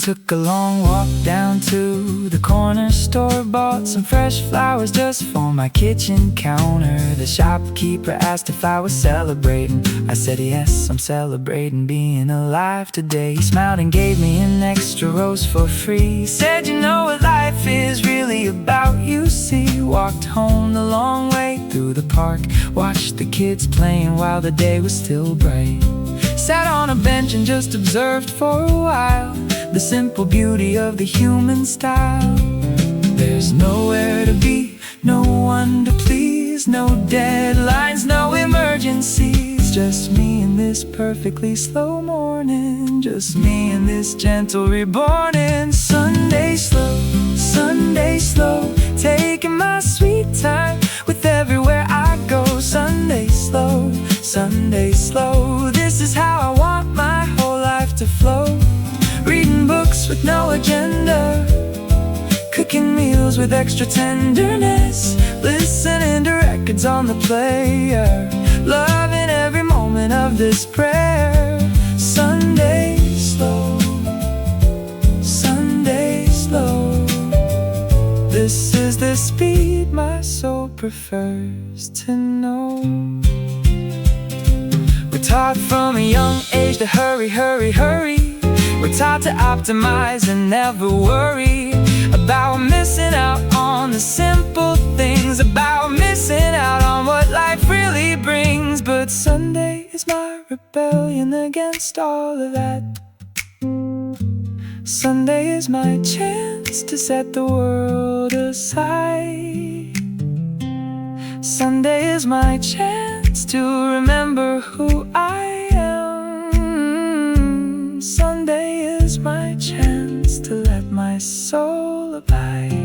Speaker 2: Took a long walk down to the corner store, bought some fresh flowers just for my kitchen counter. The shopkeeper asked if I was celebrating. I said yes, I'm celebrating being alive today. He smiled and gave me an extra rose for free. Said you know what life is really about, you see. Walked home the long way through the park, watched the kids playing while the day was still bright. Sat on a bench and just observed for a while the simple beauty of the human style. There's nowhere to be, no one to please, no deadlines, no emergencies. Just me and this perfectly slow morning, just me and this gentle reborn. Sunday slow, taking my sweet time with everywhere I go. Sunday slow, this is how I want my whole life to flow. Reading books with no agenda, cooking meals with extra tenderness, listening to records on the player, loving every moment of this prayer. Sunday slow, this is the speed my soul prefers to know. We're taught from a young age to hurry. We're taught to optimize and never worry about missing out on the simple things, about missing out on what life really brings. But Sunday is my rebellion against all of that. Sunday is my chance to set the world aside. Sunday is my chance to remember who I am. Sunday is my chance to let my soul abide.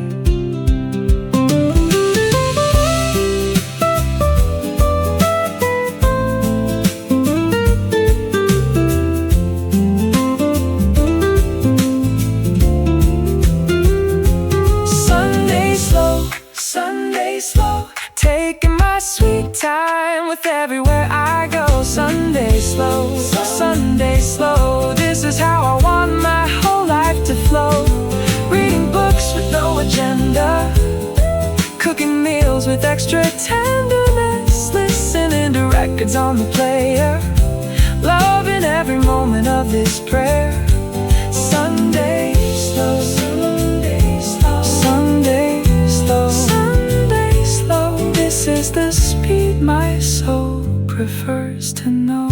Speaker 2: Sunday slow, taking my sweet time with everywhere I go. Sunday slow, this is how I want my whole life to flow. Reading books with no agenda, cooking meals with extra tenderness, listening to records on the player, loving every moment of this prayer. Sunday slow, this is the speed my soul prefers to know.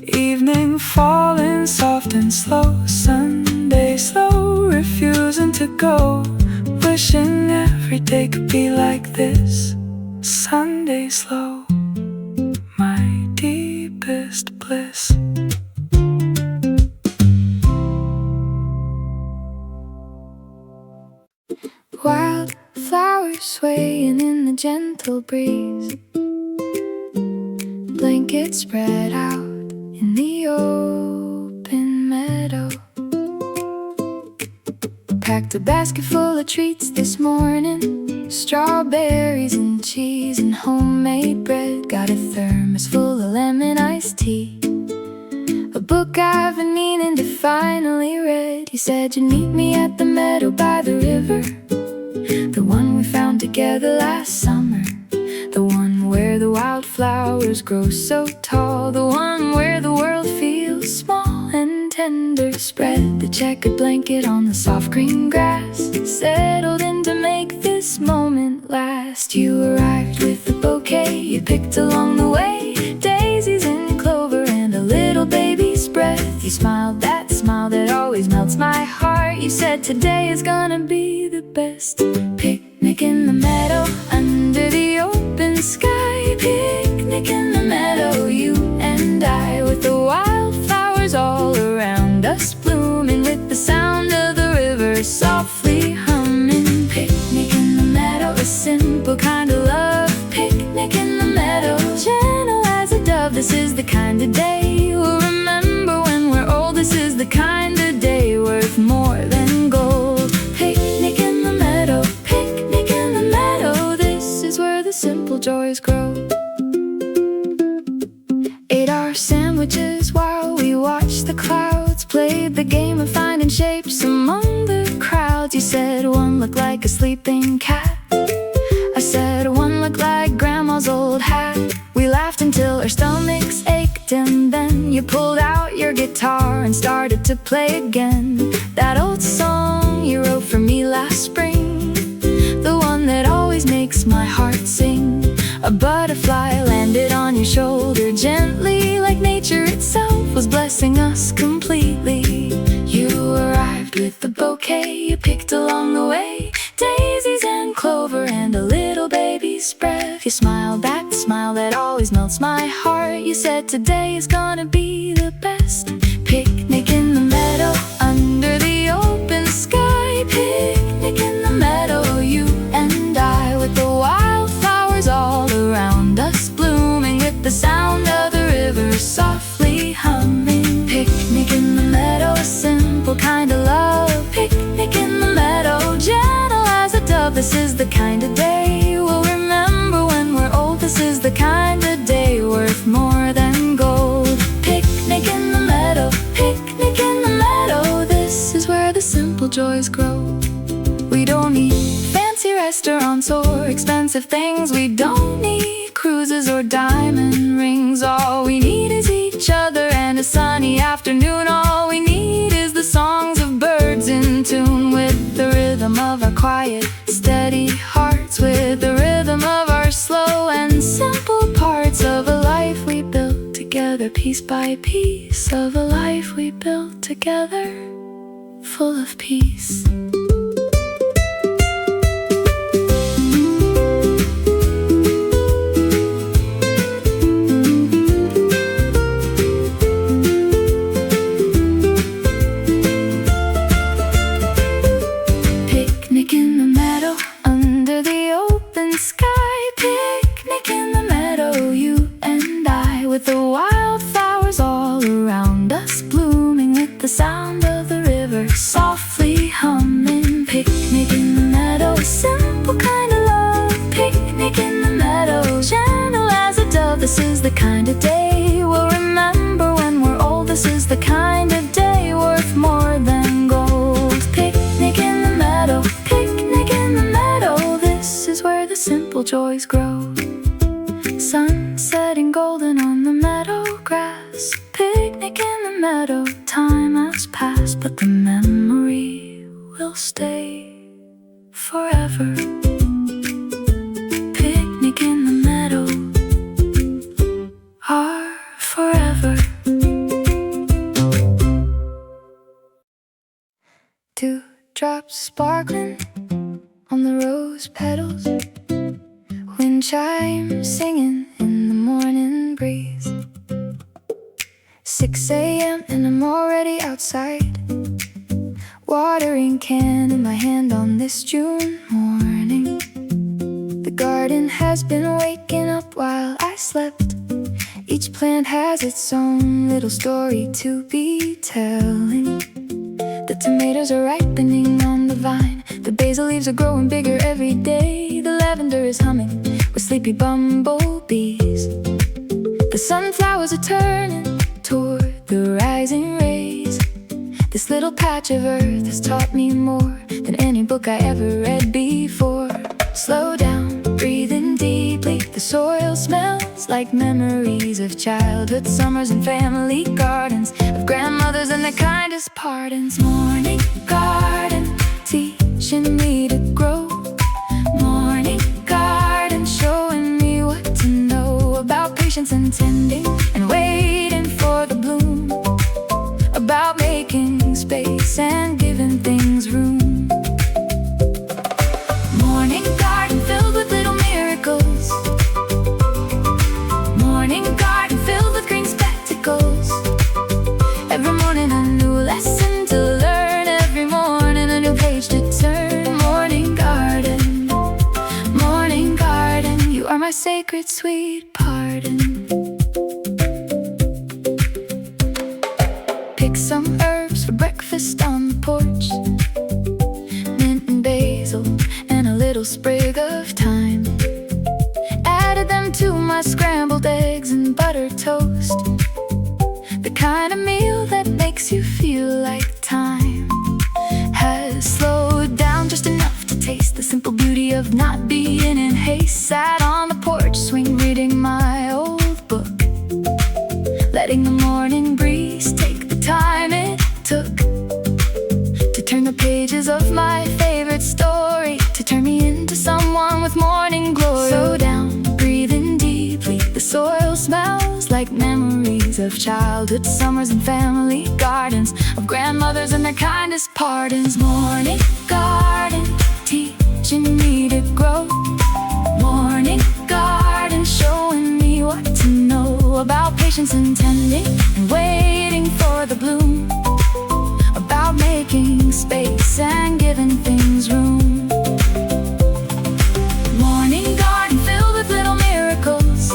Speaker 2: Evening falling soft and slow, Sunday slow, refusing to go, wishing every day could be like this. Sunday slow, my deepest bliss. Wildflowers swaying in the gentle breeze, blankets spread out in the open meadow. Packed a basket full of treats this morning, strawberries and cheese and homemade bread. Got a thermos full of lemon iced tea, a book I've been meaning to finally read. You said you'd meet me at the meadow by the river, the one we found together last summer, the one where the wildflowers grow so tall, the one where the world feels small and tender. Spread the checkered blanket on the soft green grass, settled in to make this moment last. You arrived with a bouquet you picked along the way, daisies and clover and a little baby's breath. You smiled that smile that always melts my heart. You said today is gonna be the best. Picnic in the meadow under the open sky, picnic in the meadow, you and I, with the wildflowers all around us blooming, with the sound of the river softly humming. Picnic in the meadow, a simple kind of love. Picnic in the meadow, gentle as a dove. This is the kind of day we'll remember when we're old. This is the kind of day worth more than gold. Picnic in the meadow, picnic in the meadow, this is where the simple joys grow. Ate our sandwiches while we watched the clouds play
Speaker 1: like a sleeping cat. I said one looked like grandma's old hat. We laughed until our stomachs ached, and then you pulled out your guitar and started to play again. That old song you wrote for me last spring, the one that always makes my heart sing. A butterfly landed on your shoulder gently, like nature itself was blessing us completely. You arrived with the bouquet you picked along the way, daisies and clover and a little baby's breath. You smiled back, the smile that always melts my heart. You said today is gonna be the best. Picnic in the meadow, under the open sky. Picnic in the meadow, you and I, with the wildflowers all around us, blooming with the sound of the river softly humming. Picnic in the meadow, simple kind of love. Picnic in the meadow, gentle as a dove. This is the kind of day we'll remember when we're old. This is the kind of day worth more than gold. Picnic in the meadow, picnic in the meadow. This is where the simple joys grow. We don't need fancy restaurants or expensive things. We don't need cruises or diamond rings. All we need is each other and a sunny afternoon. All we need is the songs of birds in tune with the rhythm of our quiet, steady hearts, with the rhythm of our slow and simple parts of a life we built together, piece by piece of a life we built together, full of peace. With the wildflowers all around us, blooming with the sound of the river softly humming. Picnic in the meadow, simple kind of love. Picnic in the meadow, gentle as a dove. This is the kind of day we'll remember when we're old. This is the kind of day worth more than gold. Picnic in the meadow, picnic in the meadow. This is where the simple joys grow. Sun setting golden on the meadow grass. Picnic in the meadow, time has passed, but the memory will stay forever. Picnic in the meadow, our forever. Dewdrops sparkling on the rose petals, wind chimes singing in the morning breeze. 6 a.m. and I'm already outside, watering can in my hand on this June morning. The garden has been waking up while I slept. Each plant has its own little story to be telling. The tomatoes are ripening on the vine, the basil leaves are growing bigger every day. The lavender is humming with sleepy bumblebees. The sunflowers are turning toward the rising rays. This little patch of earth has taught me more than any book I ever read before. Slow down, breathe in deeply. The soil smells like memories of childhood summers and family gardens, of grandmothers and their kindest pardons. Morning garden, teaching me to grow. Morning garden, showing me what to know about patience and tending and waiting for the bloom, about making space and giving things room. Morning garden filled with little miracles. Morning garden filled with green spectacles. Every morning a new lesson to learn, every morning a new page to turn. Morning garden, you are my sacred sweet pardon. Pick some herbs for breakfast on the porch, mint and basil and a little sprig of thyme. Added them to my scrambled eggs and butter toast, the kind of meal that makes you feel like time has slowed down just enough to taste simple beauty of not being in haste. Sat on the porch swing reading my old book, letting the morning breeze take the time it took to turn the pages of my favorite story, to turn me into someone with morning glory. Slow down, breathing deeply, the soil smells like memories of childhood summers and family gardens, of grandmothers and their kindest pardons. Morning garden, teaching me to grow. Morning garden, showing me what to know about patience and tending and waiting for the bloom, about making space and giving things room. Morning garden filled with little miracles.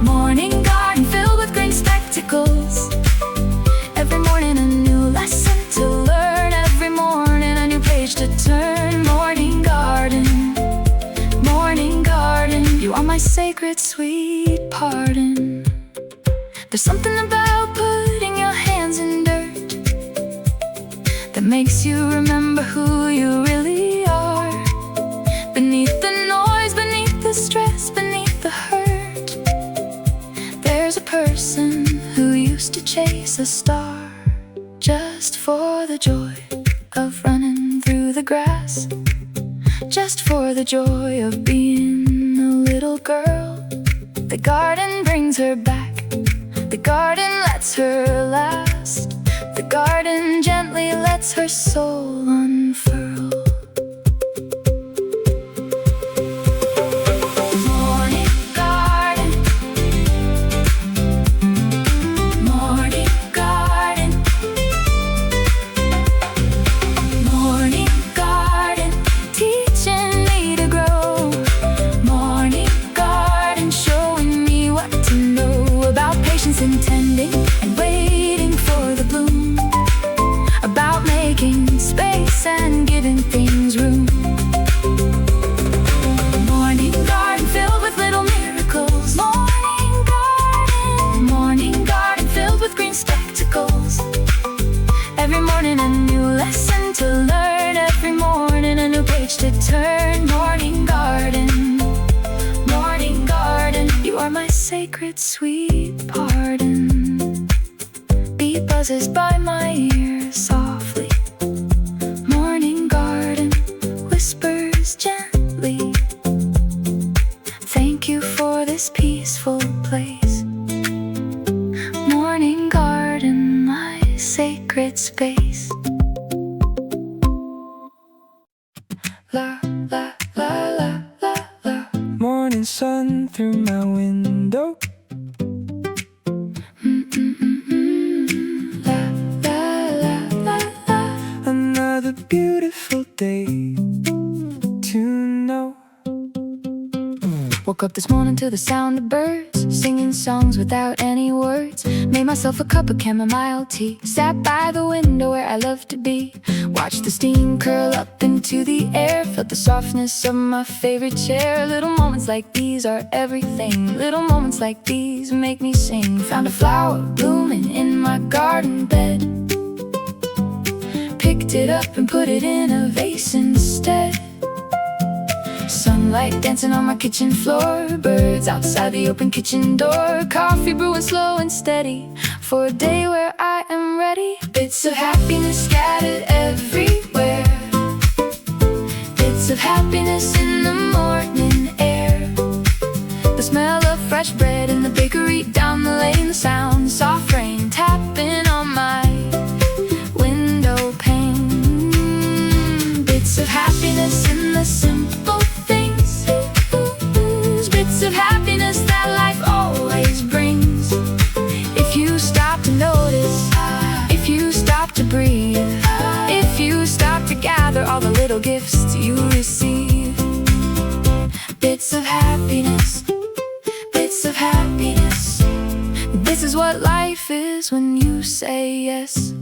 Speaker 1: Morning garden filled with green spectacles. Every morning a new lesson to learn, every morning a new page to turn. Morning garden, you are my sacred sweet pardon. There's something about putting your hands in dirt that makes you remember who you really are. Beneath the noise, beneath the stress, beneath the hurt, there's a person who used to chase a star just for the joy of running through the grass, just for the joy of being a little girl. The garden brings her back, the garden lets her last, the garden gently lets her soul unfurl. Morning garden, morning garden, morning garden, teaching me to grow. Morning garden, showing me what to know about patience and tending and waiting for the bloom, about making space and giving things room. Morning garden filled with little miracles. Morning garden filled with green spectacles. Every morning a new lesson to learn, every morning a new page to turn. Morning garden, you are my sacred sweet pardon. Bee buzzes by my ear softly. Morning garden whispers gently, thank you for this peaceful place. Morning garden, my sacred space. La la la la la la.
Speaker 2: Morning sun through my window.
Speaker 1: La la la la la.
Speaker 2: Another beautiful day to know.
Speaker 1: Woke up this morning to the sound of birds singing songs without any words. Made myself a cup of chamomile tea. Sat by the window where I love to be. Watched the steam curl up into the air. Felt the softness of my favorite chair. Little moments like these are everything. Little moments like these make me sing. Found a flower blooming in my garden bed. Picked it up and put it in a vase instead. Sunlight dancing on my kitchen floor. Birds outside the open kitchen door. Coffee brewing slow and steady for a day where I am ready. Bits of happiness scattered everywhere. Bits of happiness in the morning air. The smell of fresh bread in the bakery down the lane. The sound, soft rain tapping on my window pane. Bits of happiness in the simple things. Bits of happiness that life always brings. If you stop to notice, if you stop to breathe, if you stop to gather all the little gifts you receive. Bits of happiness, bits of happiness. This is what life is when you say yes.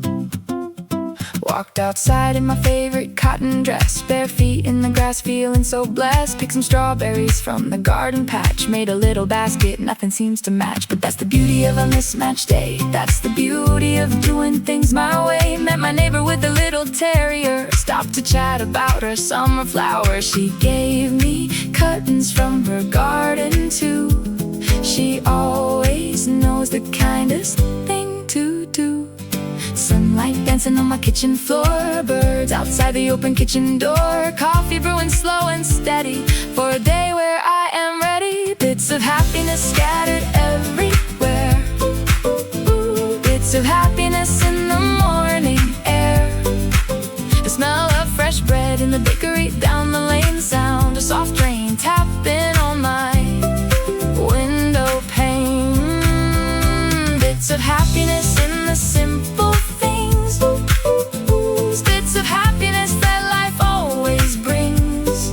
Speaker 1: Walked outside in my favorite cotton dress, bare feet in the grass, feeling so blessed. Picked some strawberries from the garden patch, made a little basket, nothing seems to match. But that's the beauty of a mismatched day, that's the beauty of doing things my way. Met my neighbor with a little terrier, stopped to chat about her summer flowers. She gave me cuttings from her garden too. She always knows the kindest thing to do. Sunlight dancing on my kitchen floor, birds outside the open kitchen door, coffee brewing slow and steady for a day where I am ready. Bits of happiness scattered everywhere, bits of happiness in the morning air. The smell of fresh bread in the bakery down the lane, the sound of soft rain tapping on my window pane. Bits of happiness in the simple things, bits of happiness that life always brings.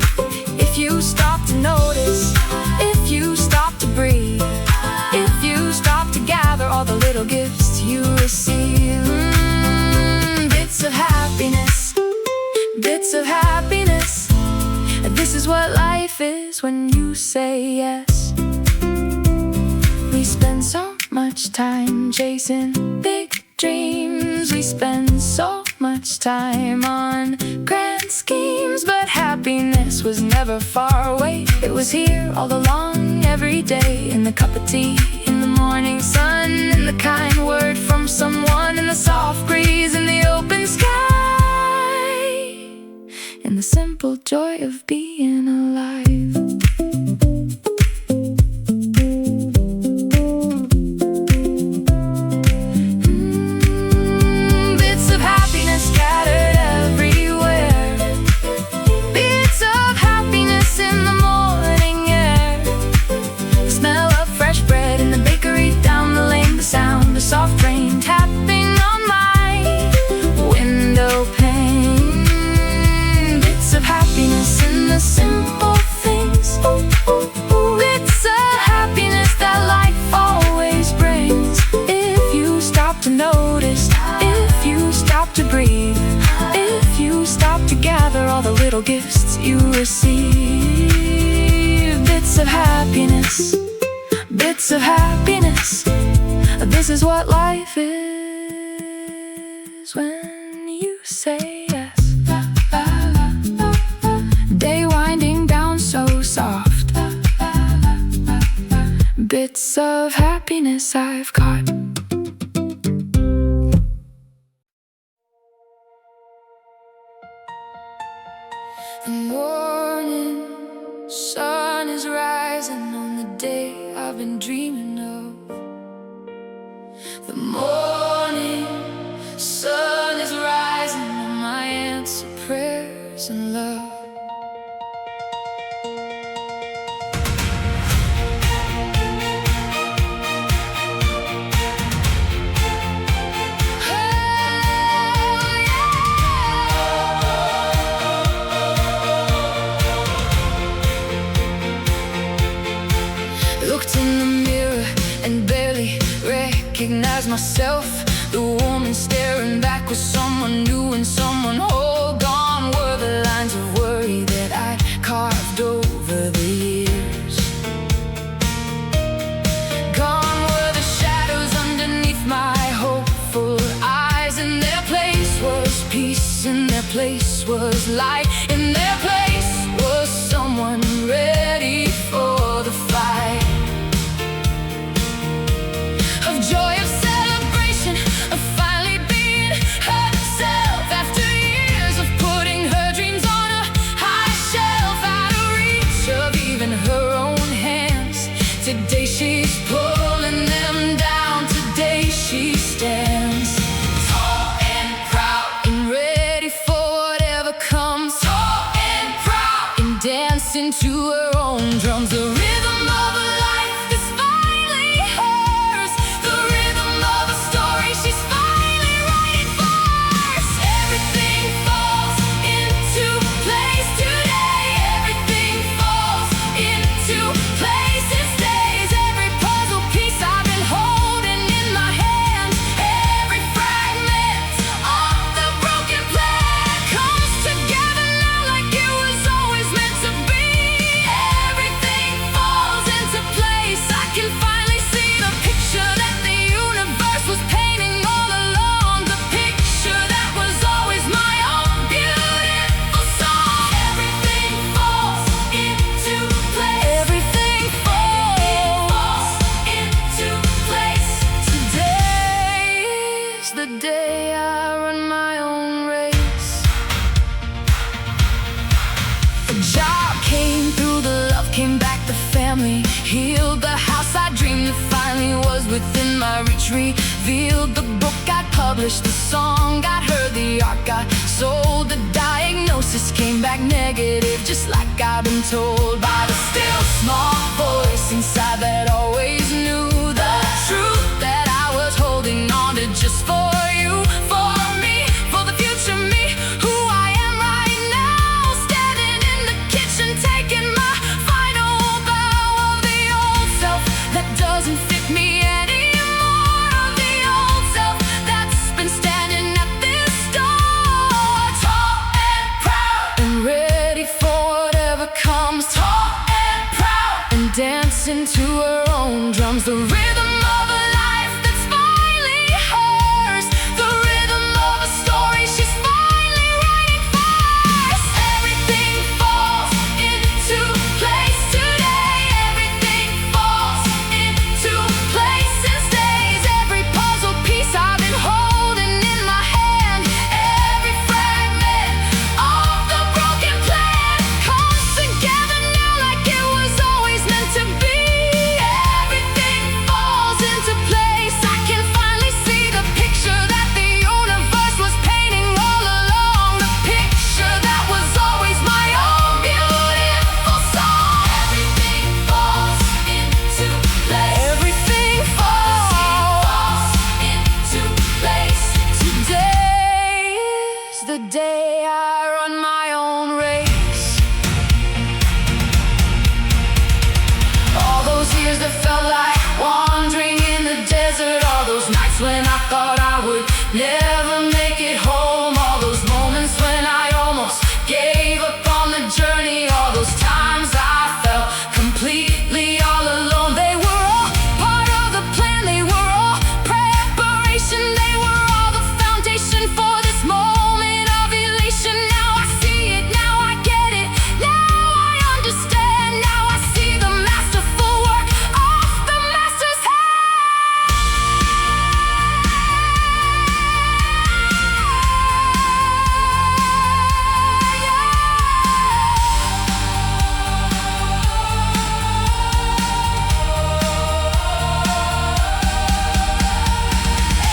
Speaker 1: If you stop to notice, if you stop to breathe, if you stop to gather all the little gifts you receive. Bits of happiness, bits of happiness. This is what life is when you say yes. We spend so much time chasing big dreams, we spend so much time on grand schemes, but happiness was never far away. It was here all along, every day, in the cup of tea, in the morning sun, in the kind word from someone, in the soft breeze, in the open sky, in the simple joy of being alive. Scattered everywhere, bits of happiness in the morning air. The smell of fresh bread in the bakery down the lane, the sound of soft rain tapping on my window pane. Bits of happiness in the simple things, bits of happiness that life always brings. If you stop to notice, if you stop to breathe, if you stop to gather all the little gifts you receive. Bits of happiness, bits of happiness. This is what life is when you say yes. Day winding down so soft, bits of happiness I've caught. The morning sun is rising on the day I've been dreaming of. The morning sun is rising on my answered prayers and love. Looked in the mirror and barely recognized myself. The woman staring back was someone new and someone whole. Gone were the lines of worry that I'd carved over the years. Gone were the shadows underneath my hopeful eyes. In their place was peace, in their place was light, in their place was someone ready for the fight. Joy of celebration, of finally being herself, after years of putting her dreams on a high shelf, out of reach of even her own hands. Today she's pulling them down, today she stands tall and proud and ready for whatever comes. Tall and proud and dancing to her own drums. The rhythm of a life that's finally hers, the rhythm of a story she's finally writing first. Everything falls into place today, everything falls into place and stays. Every puzzle piece I've been holding in my hands, every fragment of the broken place. The job came through, the love came back, the family healed. The house I dreamed of finally was within my reach. Revealed the book got published, the song got heard, the art got sold. The diagnosis came back negative, just like I've been told by the still small voice inside that always knew the truth that I was holding on to just for you, for me, for the future me, who I am right now, standing in the kitchen taking my final bow of the old self that doesn't fit me anymore, of the old self that's been standing at this door, tall and proud and ready for whatever comes, tall and proud and dancing to her own drums, the rhythm of a life that's finally hers, the rhythm of a story she's finally writing first. Everything falls into place today, everything falls into place and stays. Every puzzle piece I've been holding in my hand, every fragment of the broken plan comes together now like it was always meant to be. Everything falls into place. I can finally see the picture that the universe was painting all along, the picture that was always my own beautiful song. Everything falls into place. Everything falls into place. Today is the day I run my own race. All those years that felt like wandering in the desert, all those nights when I thought I would never make it home, all those moments when I almost gave up on the journey, all those times I felt completely all alone. They were all part of the plan, they were all preparation, they were all the foundation for this moment of elation. Now I see it, now I get it, now I understand, now I see the masterful work of the master's hand.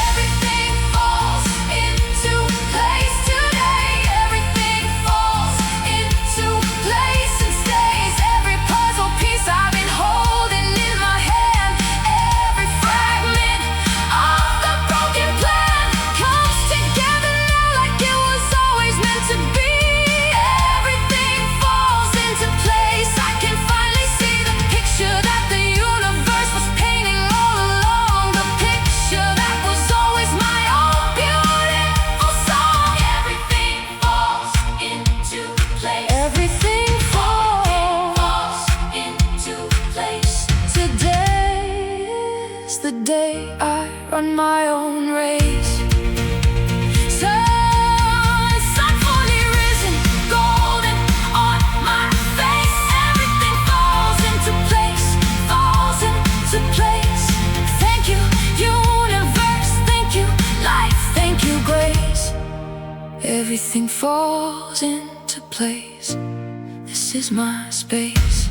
Speaker 1: Everything falls into place today, everything falls into place and stays. Every puzzle piece I've been holding in my hand, every fragment of the broken plan comes together now like it was always meant to be. Everything falls into place. I can finally see the picture that the universe was painting all along, the picture that was always my own beautiful song. Everything falls into place. Everything falls into place. Today is the day I run my own race. Sun fully risen, golden on my face. Everything falls into place, falls into place. Thank you, universe, thank you, life, thank you, grace. Everything falls into place. This is my space.